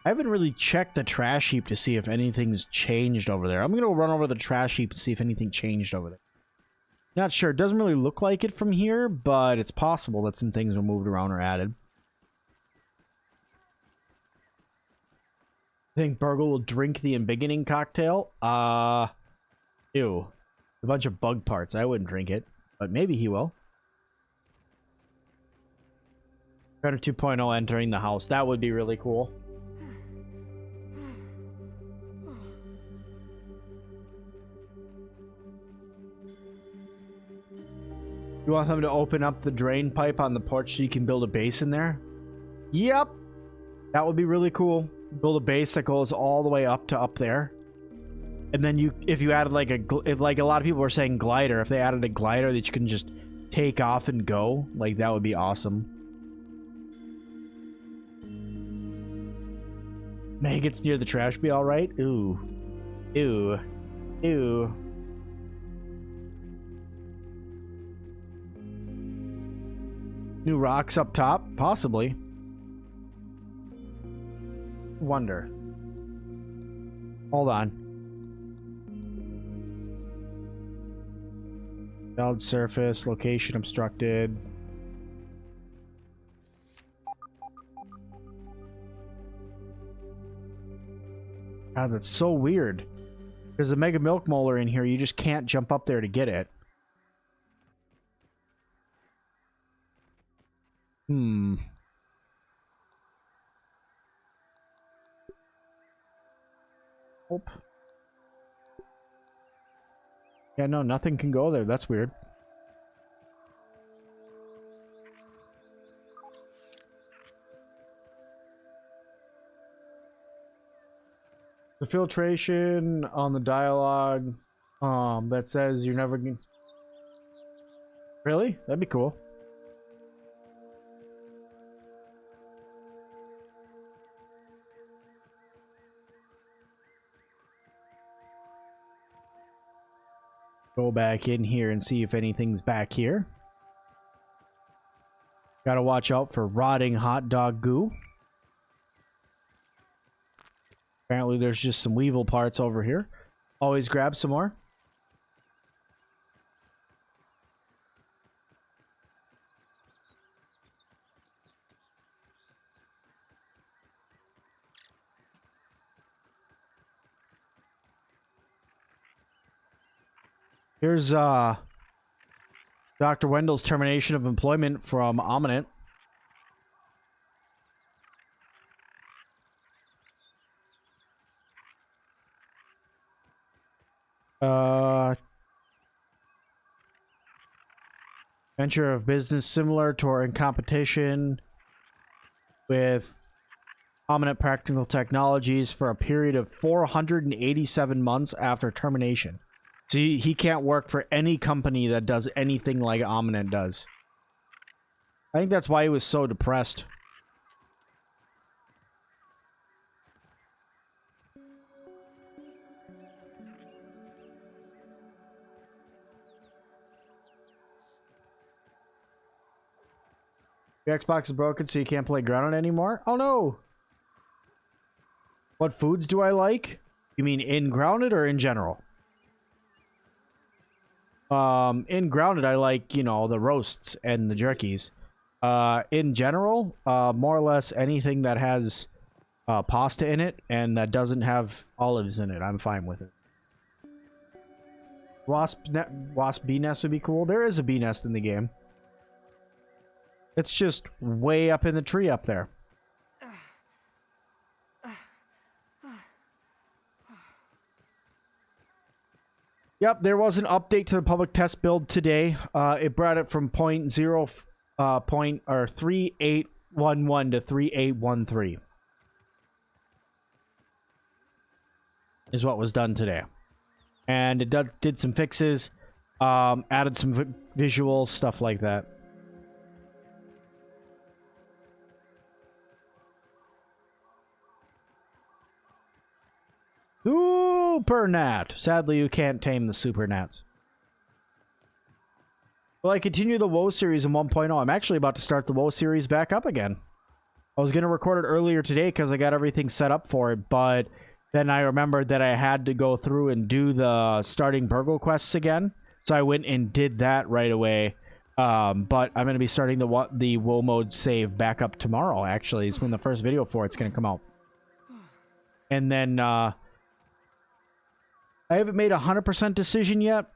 I haven't really checked the trash heap to see if anything's changed over there. I'm going to run over the trash heap and see if anything changed over there. Not sure. It doesn't really look like it from here, but it's possible that some things were moved around or added. I think Burgle will drink the embiggening cocktail. Ew. A bunch of bug parts. I wouldn't drink it, but maybe he will. Predator 2.0 entering the house. That would be really cool. You want them to open up the drain pipe on the porch so you can build a base in there? Yep. That would be really cool. Build a base that goes all the way up to up there. And then if you added like like a lot of people were saying glider, if they added a glider that you can just take off and go, like that would be awesome. Maggots near the trash be alright? Ooh. Ew. Ew. New rocks up top? Possibly. Wonder. Hold on. Valid surface, location obstructed. God, that's so weird. There's a Mega Milk Molar in here. You just can't jump up there to get it. Hmm. Nope. Yeah, no, nothing can go there. That's weird. The filtration on the dialogue that says you're never gonna... Really? That'd be cool. Go back in here and see if anything's back here. Gotta watch out for rotting hot dog goo. Apparently there's just some Weevil parts over here. Always grab some more. Here's Dr. Wendell's termination of employment from Ominent. Venture of business similar to or in competition with Ominent Practical Technologies for a period of 487 months after termination. So he can't work for any company that does anything like Ominent does. I think that's why he was so depressed. Your Xbox is broken, so you can't play Grounded anymore? Oh no! What foods do I like? You mean in Grounded or in general? In Grounded, I like, you know, the roasts and the jerkies. In general, more or less anything that has pasta in it and that doesn't have olives in it, I'm fine with it. Wasp bee nest would be cool. There is a bee nest in the game. It's just way up in the tree up there. Yep, there was an update to the public test build today. It brought it from 3811 to 3813. Is what was done today. And it did some fixes, added some visuals, stuff like that. Super Nat. Sadly, you can't tame the Super Nats. Will I continue the WoW series in 1.0? I'm actually about to start the WoW series back up again. I was going to record it earlier today because I got everything set up for it, but then I remembered that I had to go through and do the starting Burgle quests again. So I went and did that right away. But I'm going to be starting the WoW mode save back up tomorrow, actually. Is when the first video for it's going to come out. And then... I haven't made a 100% decision yet,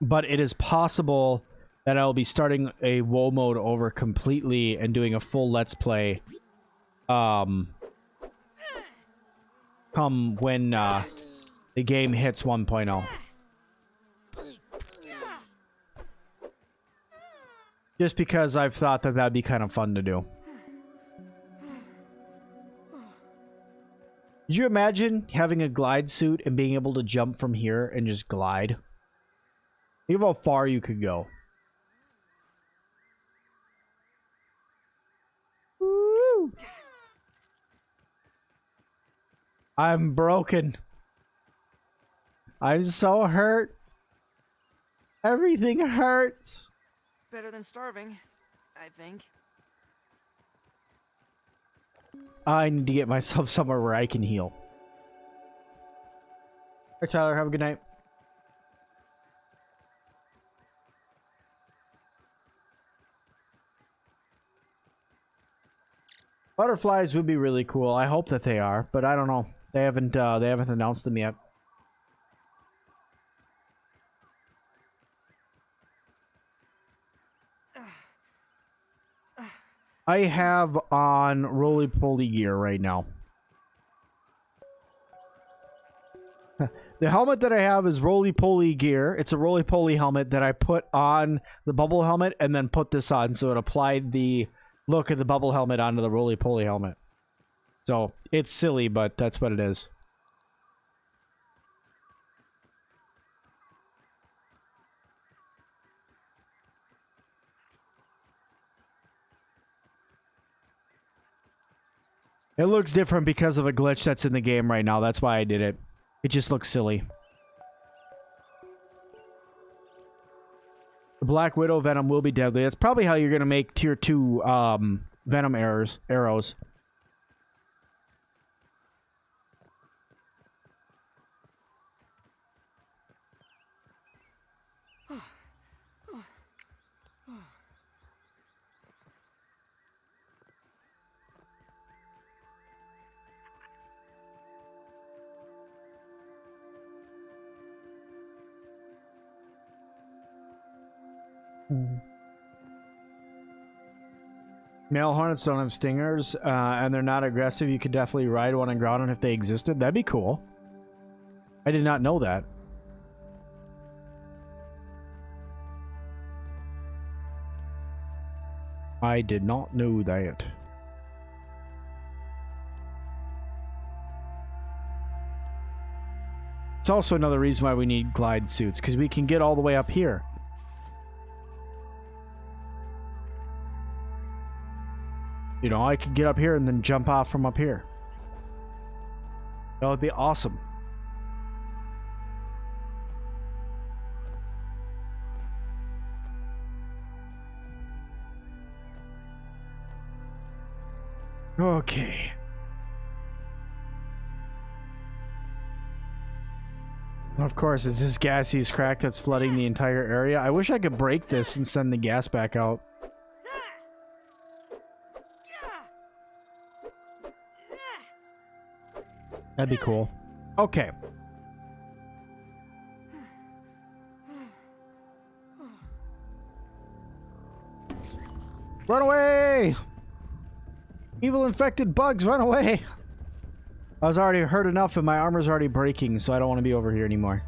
but it is possible that I'll be starting a WoW mode over completely and doing a full Let's Play come when the game hits 1.0. Just because I've thought that that'd be kind of fun to do. Could you imagine having a glide suit and being able to jump from here and just glide? Think of how far you could go. Woo! I'm broken. I'm so hurt. Everything hurts. Better than starving. I think. I need to get myself somewhere where I can heal. Hey, Tyler, have a good night. Butterflies would be really cool. I hope that they are, but I don't know. They haven't announced them yet. I have on roly-poly gear right now. The helmet that I have is roly-poly gear. It's a roly-poly helmet that I put on the bubble helmet and then put this on, so it applied the look of the bubble helmet onto the roly-poly helmet. So, it's silly, but that's what it is. It looks different because of a glitch that's in the game right now. That's why I did it. It just looks silly. The Black Widow Venom will be deadly. That's probably how you're going to make tier 2 Venom arrows. Male hornets don't have stingers, and they're not aggressive. You could definitely ride one and ground on if they existed. That'd be cool. I did not know that. I did not know that. It's also another reason why we need glide suits, because we can get all the way up here. You know, I could get up here and then jump off from up here. That would be awesome. Okay. Of course, it's this gaseous crack that's flooding the entire area. I wish I could break this and send the gas back out. That'd be cool. Okay. Run away! Evil infected bugs, run away! I was already hurt enough and my armor's already breaking, so I don't want to be over here anymore.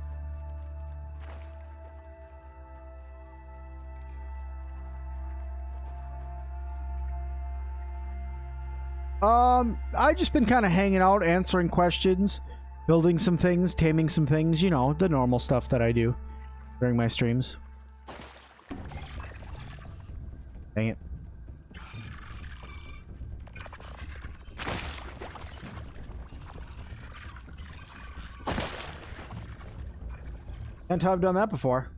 I've just been kind of hanging out, answering questions, building some things, taming some things, you know, the normal stuff that I do during my streams. Dang it. Can't have done that before.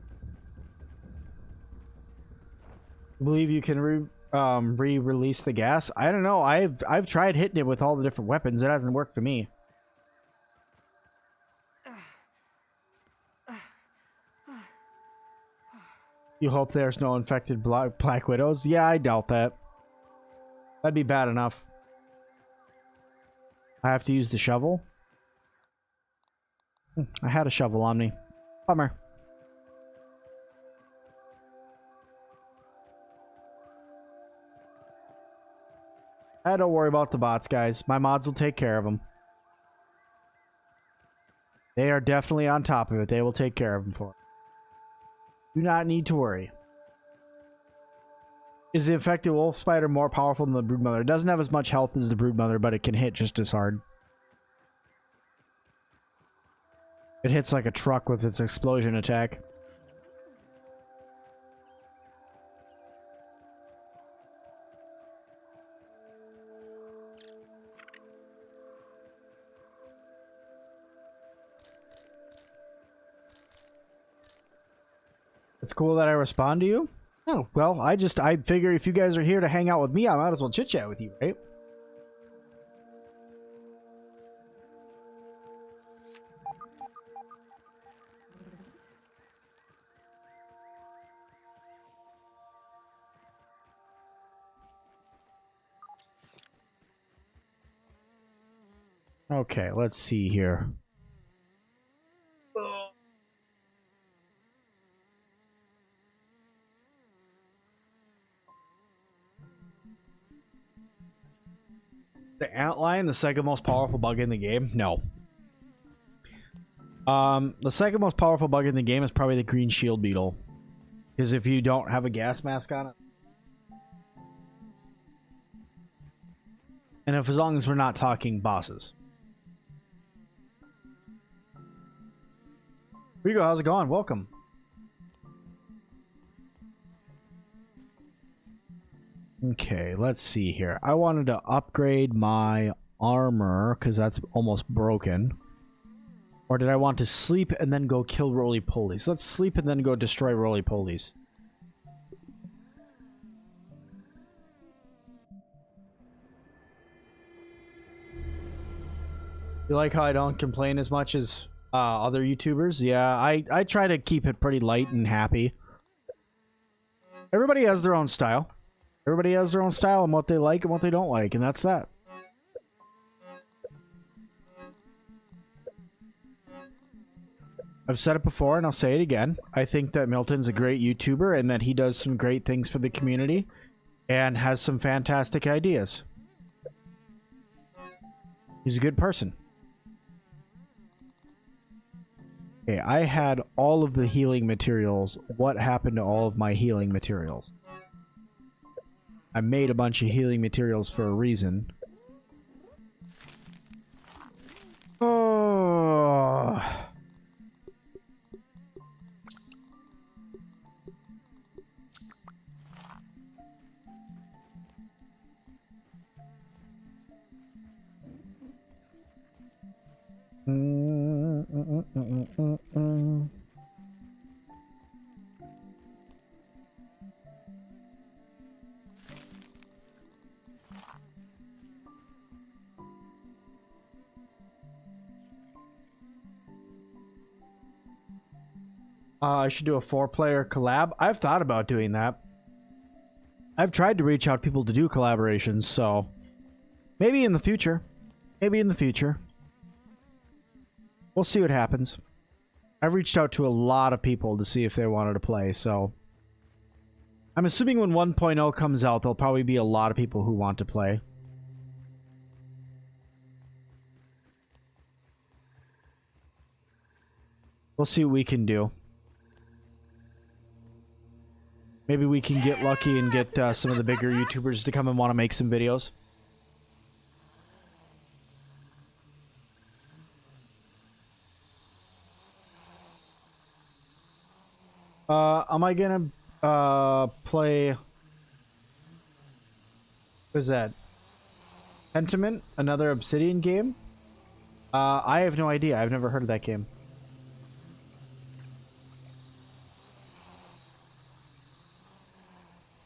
I believe you can re-release the gas. I don't know. I've tried hitting it with all the different weapons. It hasn't worked for me. You hope there's no infected Black Widows? Yeah, I doubt that. That'd be bad enough. I have to use the shovel? I had a shovel on me. Bummer. Don't worry about the bots, guys. My mods will take care of them. They are definitely on top of it. They will take care of them for us. Do not need to worry. Is the infected wolf spider more powerful than the broodmother? It doesn't have as much health as the broodmother, but it can hit just as hard. It hits like a truck with its explosion attack. It's cool that I respond to you. Oh, well, I figure if you guys are here to hang out with me, I might as well chit-chat with you, right? Okay, let's see here. The antlion, the second most powerful bug in the game? No. The second most powerful bug in the game is probably the green shield beetle. Because if you don't have a gas mask on it. And if as long as we're not talking bosses. Rigo, how's it going? Welcome. Okay, let's see here. I wanted to upgrade my armor because that's almost broken. Or did I want to sleep and then go kill roly-polies? Let's sleep and then go destroy roly-polies. You like how I don't complain as much as other YouTubers? Yeah, I try to keep it pretty light and happy. Everybody has their own style. Everybody has their own style and what they like and what they don't like, and that's that. I've said it before and I'll say it again. I think that Milton's a great YouTuber and that he does some great things for the community and has some fantastic ideas. He's a good person. Okay, I had all of the healing materials. What happened to all of my healing materials? I made a bunch of healing materials for a reason. Oh. I should do a 4-player collab. I've thought about doing that. I've tried to reach out people to do collaborations, so maybe in the future. Maybe in the future. We'll see what happens. I've reached out to a lot of people to see if they wanted to play, so I'm assuming when 1.0 comes out, there'll probably be a lot of people who want to play. We'll see what we can do. Maybe we can get lucky and get some of the bigger YouTubers to come and want to make some videos. Am I gonna play... What is that? Pentiment? Another Obsidian game? I have no idea. I've never heard of that game.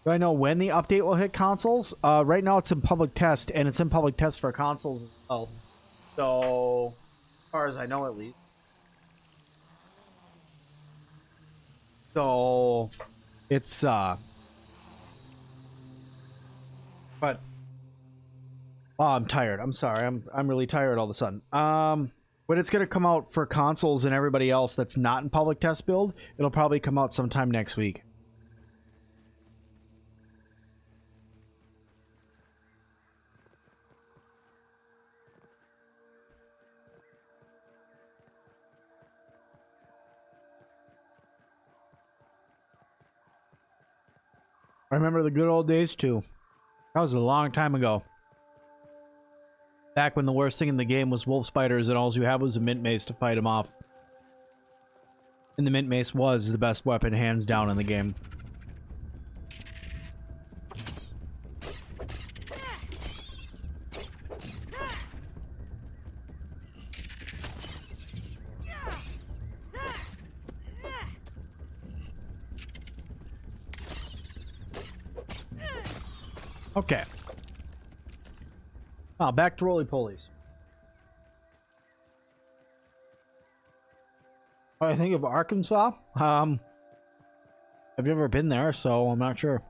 Do I know when the update will hit consoles? Right now it's in public test, and it's in public test for consoles as well. So, as far as I know at least. So, it's, but, oh, I'm tired. I'm sorry. I'm really tired all of a sudden. But it's gonna come out for consoles and everybody else that's not in public test build. It'll probably come out sometime next week. I remember the good old days too. That was a long time ago. Back when the worst thing in the game was wolf spiders and all you had was a mint mace to fight them off. And the mint mace was the best weapon hands down in the game. Okay. Oh, back to roly-polies. I think of Arkansas. I've never been there, so I'm not sure.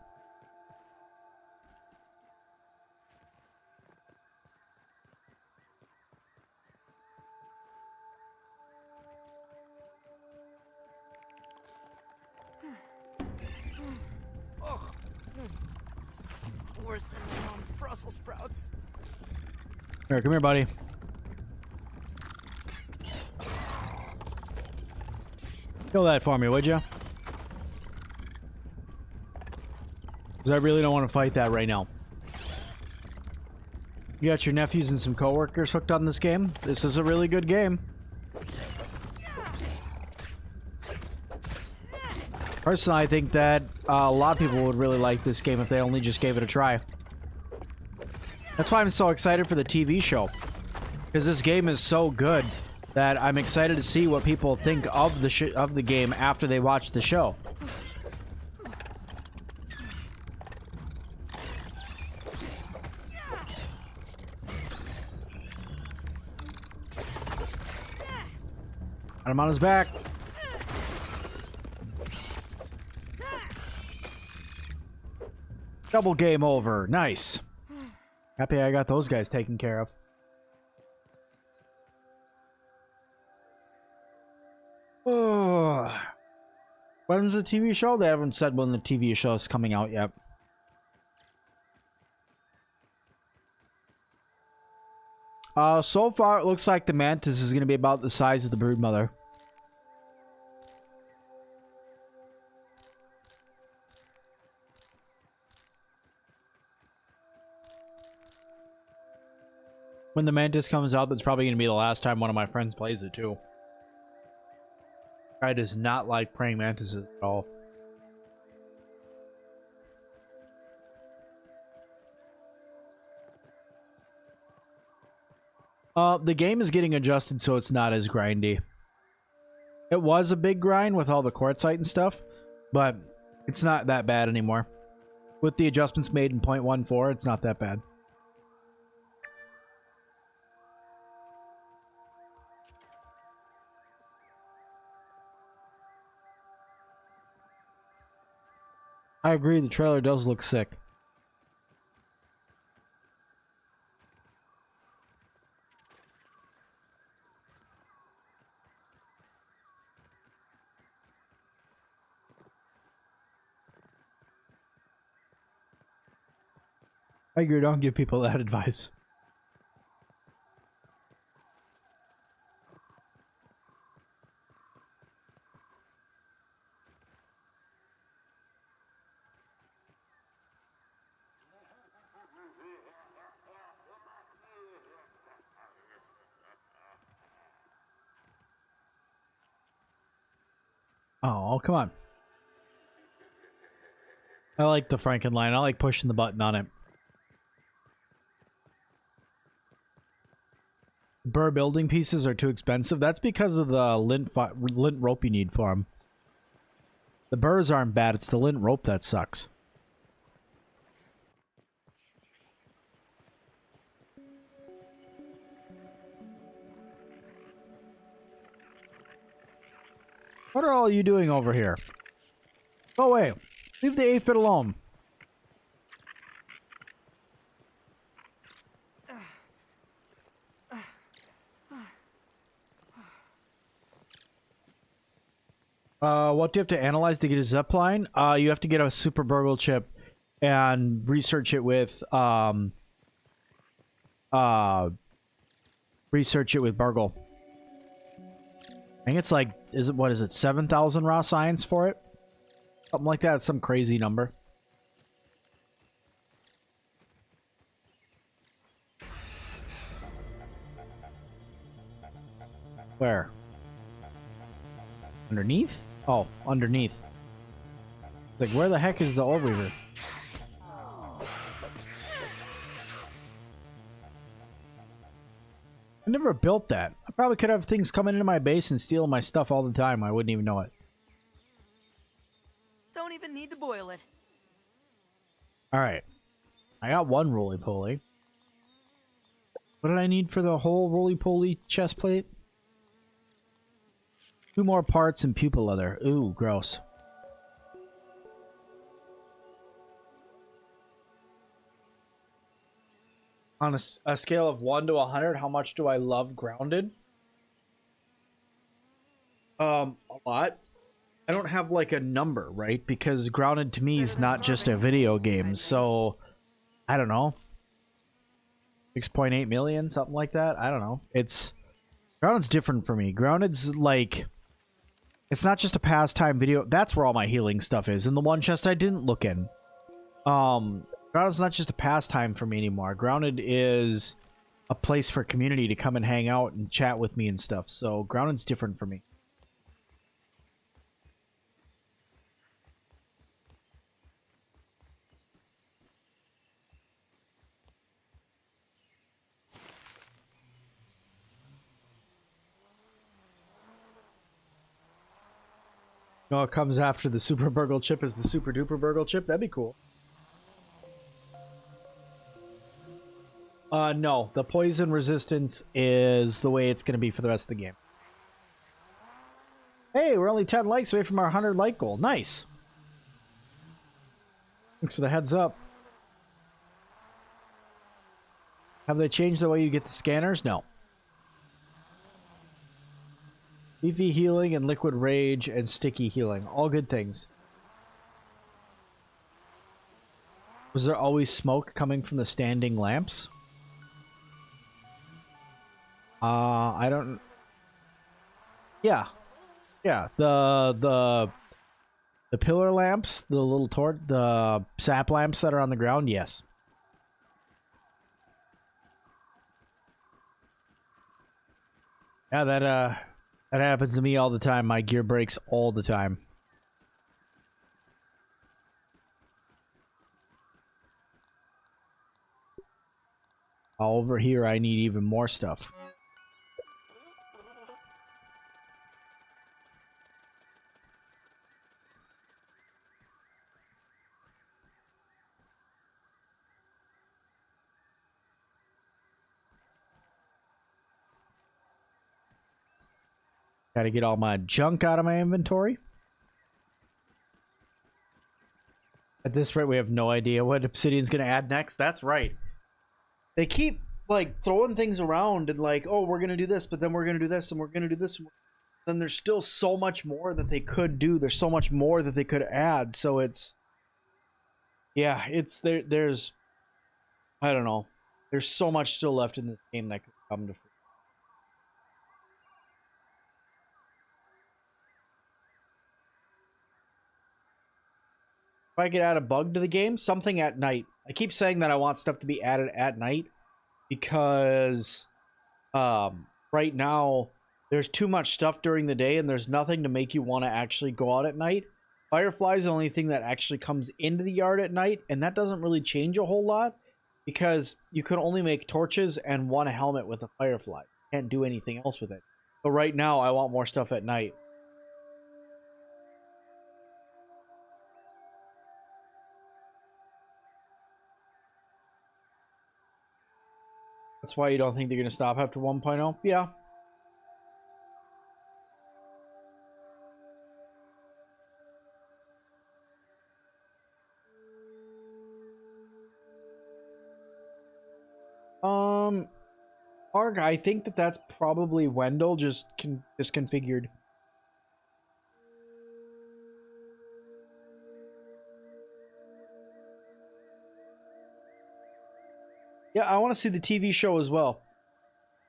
Worse than my mom's Brussels sprouts. Here, come here, buddy. Kill that for me, would you? Because I really don't want to fight that right now. You got your nephews and some coworkers hooked on this game? This is a really good game. Personally, I think that a lot of people would really like this game if they only just gave it a try. That's why I'm so excited for the TV show. Because this game is so good that I'm excited to see what people think of the game after they watch the show. Got him on his back. Double game over. Nice. Happy I got those guys taken care of. Oh. When's the TV show? They haven't said when the TV show is coming out yet. So far it looks like the mantis is going to be about the size of the broodmother. When the mantis comes out, that's probably going to be the last time one of my friends plays it too. Guy does not like praying mantises at all. The game is getting adjusted so it's not as grindy. It was a big grind with all the quartzite and stuff, but it's not that bad anymore. With the adjustments made in 0.14, it's not that bad. I agree, the trailer does look sick. I agree, don't give people that advice. Oh, come on. I like the Frankenline. I like pushing the button on it. Burr building pieces are too expensive. That's because of the lint rope you need for them. The burrs aren't bad. It's the lint rope that sucks. What are all you doing over here? Go away. Leave the aphid alone. What do you have to analyze to get a zipline? You have to get a super burgle chip and research it with burgle. I think it's like, what is it, 7,000 raw science for it? Something like that, some crazy number. Where? Underneath? Oh, underneath. Like, where the heck is the orb weaver? I never built that. I probably could have things coming into my base and stealing my stuff all the time. I wouldn't even know it. Don't even need to boil it. Alright. I got one roly-poly. What did I need for the whole roly-poly chest plate? 2 more parts and pupil leather. Ooh, gross. On a scale of 1 to 100, how much do I love Grounded? A lot. I don't have like a number, right? Because Grounded to me is not just a video game. So, I don't know. 6.8 million, something like that. I don't know. Grounded's different for me. Grounded's like, it's not just a pastime video. That's where all my healing stuff is. In the one chest I didn't look in. Grounded's not just a pastime for me anymore. Grounded is a place for community to come and hang out and chat with me and stuff. So Grounded's different for me. No, it comes after the Super Burgle chip is the Super Duper Burgle chip. That'd be cool. No, the poison resistance is the way it's going to be for the rest of the game. Hey, we're only 10 likes away from our 100 like goal. Nice. Thanks for the heads up. Have they changed the way you get the scanners? No. Leafy healing and liquid rage and sticky healing. All good things. Was there always smoke coming from the standing lamps? I don't... Yeah. Yeah, the pillar lamps, the little the sap lamps that are on the ground, yes. Yeah, that happens to me all the time. My gear breaks all the time. Over here, I need even more stuff. Gotta get all my junk out of my inventory. At this rate, we have no idea what Obsidian's gonna add next. That's right. They keep, like, throwing things around and like, oh, we're gonna do this, but then we're gonna do this, and we're gonna do this. Then there's still so much more that they could do. There's so much more that they could add. So it's... Yeah, it's... There's... I don't know. There's so much still left in this game that could come to fruition. If I could add a bug to the game, something at night. I keep saying that I want stuff to be added at night because right now there's too much stuff during the day and there's nothing to make you want to actually go out at night. Firefly's the only thing that actually comes into the yard at night, and that doesn't really change a whole lot because you can only make torches and one helmet with a firefly. You can't do anything else with it. But right now I want more stuff at night. That's why you don't think they're going to stop after 1.0? Yeah. Arg, I think that's probably Wendell just configured. Yeah, I want to see the TV show as well.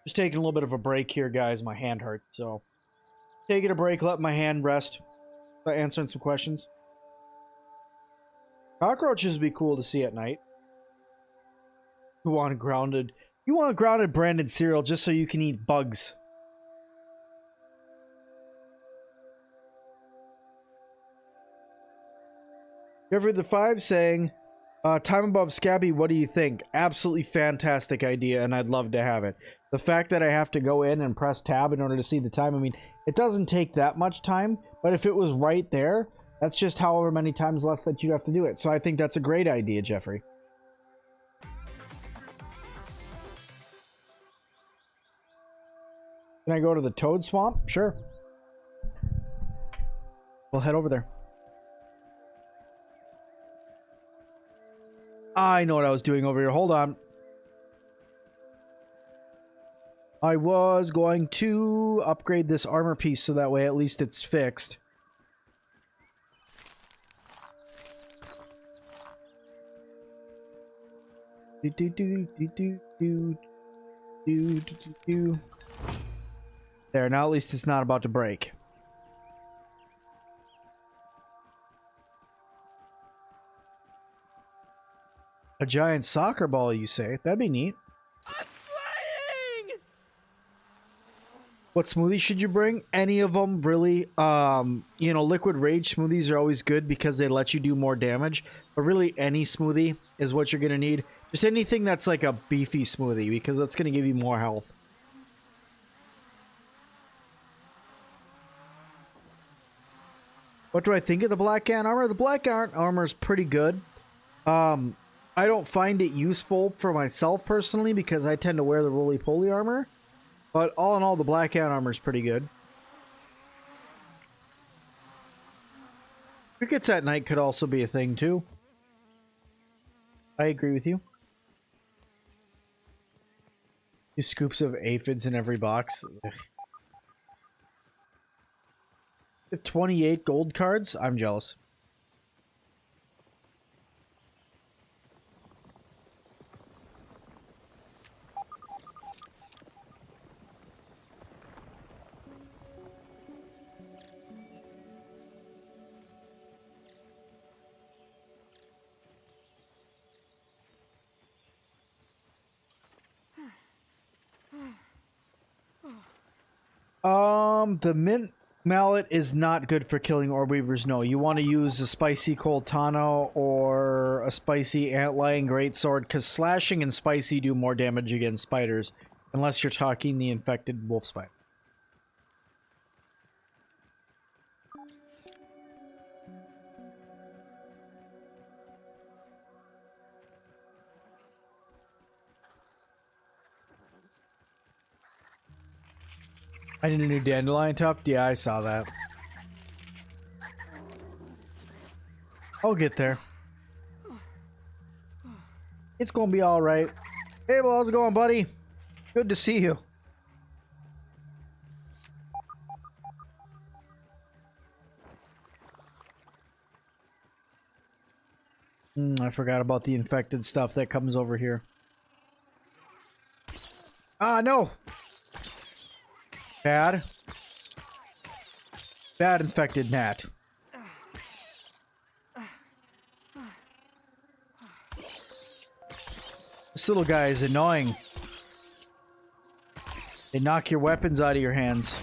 Just taking a little bit of a break here, guys. My hand hurts, so taking a break, let my hand rest. Answering some questions. Cockroaches would be cool to see at night. You want grounded branded cereal just so you can eat bugs. Jeffrey the 5 saying, time above Scabby, what do you think? Absolutely fantastic idea, and I'd love to have it. The fact that I have to go in and press tab in order to see the time, I mean, it doesn't take that much time, but if it was right there, that's just however many times less that you'd have to do it. So I think that's a great idea, Jeffrey. Can I go to the Toad Swamp? Sure. We'll head over there. I know what I was doing over here. Hold on. I was going to upgrade this armor piece so that way at least it's fixed. There, now at least it's not about to break. A giant soccer ball, you say? That'd be neat. I'm flying! What smoothie should you bring? Any of them, really. You know, Liquid Rage smoothies are always good because they let you do more damage. But really, any smoothie is what you're going to need. Just anything that's like a beefy smoothie because that's going to give you more health. What do I think of the Black Ant armor? The Black Ant armor is pretty good. I don't find it useful for myself personally because I tend to wear the roly-poly armor. But all in all, the Black Ant armor is pretty good. Crickets at night could also be a thing too. I agree with you. 2 scoops of aphids in every box. Ugh. 28 gold cards? I'm jealous. The mint mallet is not good for killing orb weavers. No, you want to use a spicy coltana or a spicy antlion greatsword because slashing and spicy do more damage against spiders, unless you're talking the infected wolf spider. I need a new dandelion tuft. Yeah, I saw that. I'll get there. It's gonna be all right. Hey, well, how's it going, buddy? Good to see you. I forgot about the infected stuff that comes over here. Ah, no! Bad. Bad infected gnat. This little guy is annoying. They knock your weapons out of your hands.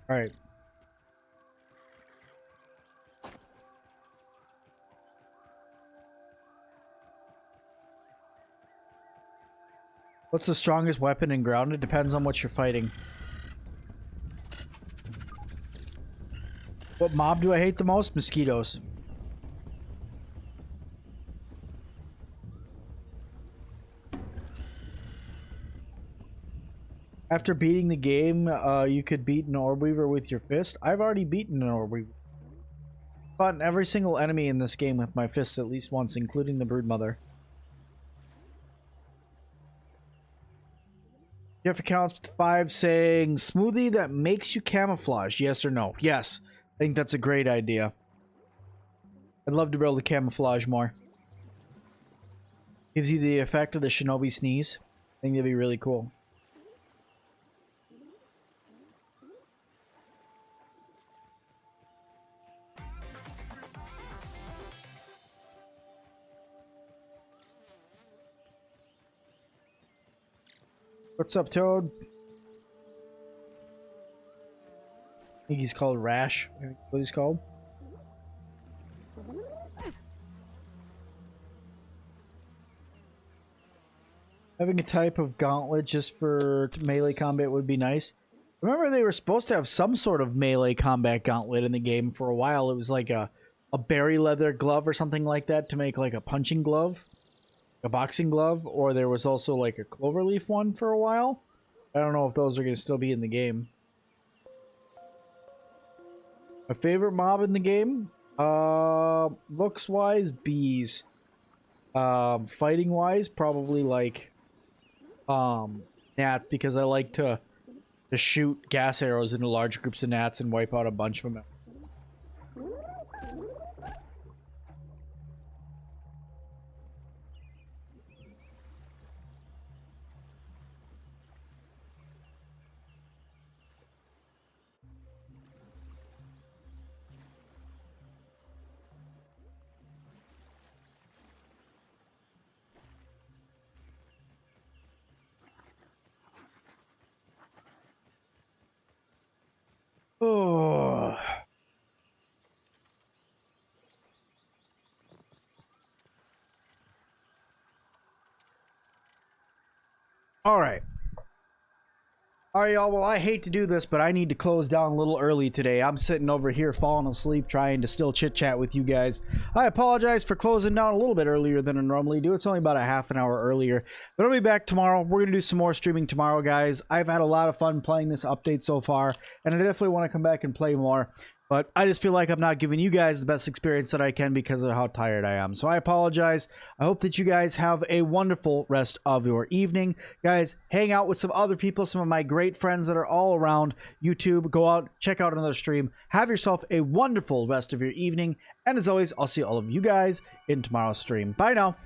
Alright. What's the strongest weapon in grounded? Depends on what you're fighting. What mob do I hate the most? Mosquitoes. After beating the game, you could beat an orb weaver with your fist. I've already beaten an orb weaver. Fought every single enemy in this game with my fists at least once, including the broodmother. Jeff accounts with 5 saying, smoothie that makes you camouflage, yes or no? Yes. I think that's a great idea. I'd love to be able to camouflage more. Gives you the effect of the shinobi sneeze. I think that'd be really cool. What's up, Toad? I think he's called Rash. I think what he's called. Having a type of gauntlet just for melee combat would be nice. Remember they were supposed to have some sort of melee combat gauntlet in the game for a while. It was like a berry leather glove or something like that to make like a punching glove. a boxing glove, or there was also like a cloverleaf one for a while. I don't know if those are going to still be in the game. My favorite mob in the game, looks wise, bees. Fighting wise, probably like gnats, because I like to shoot gas arrows into large groups of gnats and wipe out a bunch of them. Oh. All right. All right, y'all. Well, I hate to do this, but I need to close down a little early today. I'm sitting over here falling asleep trying to still chit-chat with you guys. I apologize for closing down a little bit earlier than I normally do. It's only about a half an hour earlier. But I'll be back tomorrow. We're going to do some more streaming tomorrow, guys. I've had a lot of fun playing this update so far, and I definitely want to come back and play more. But I just feel like I'm not giving you guys the best experience that I can because of how tired I am. So I apologize. I hope that you guys have a wonderful rest of your evening. Guys, hang out with some other people, some of my great friends that are all around YouTube. Go out, check out another stream. Have yourself a wonderful rest of your evening. And as always, I'll see all of you guys in tomorrow's stream. Bye now.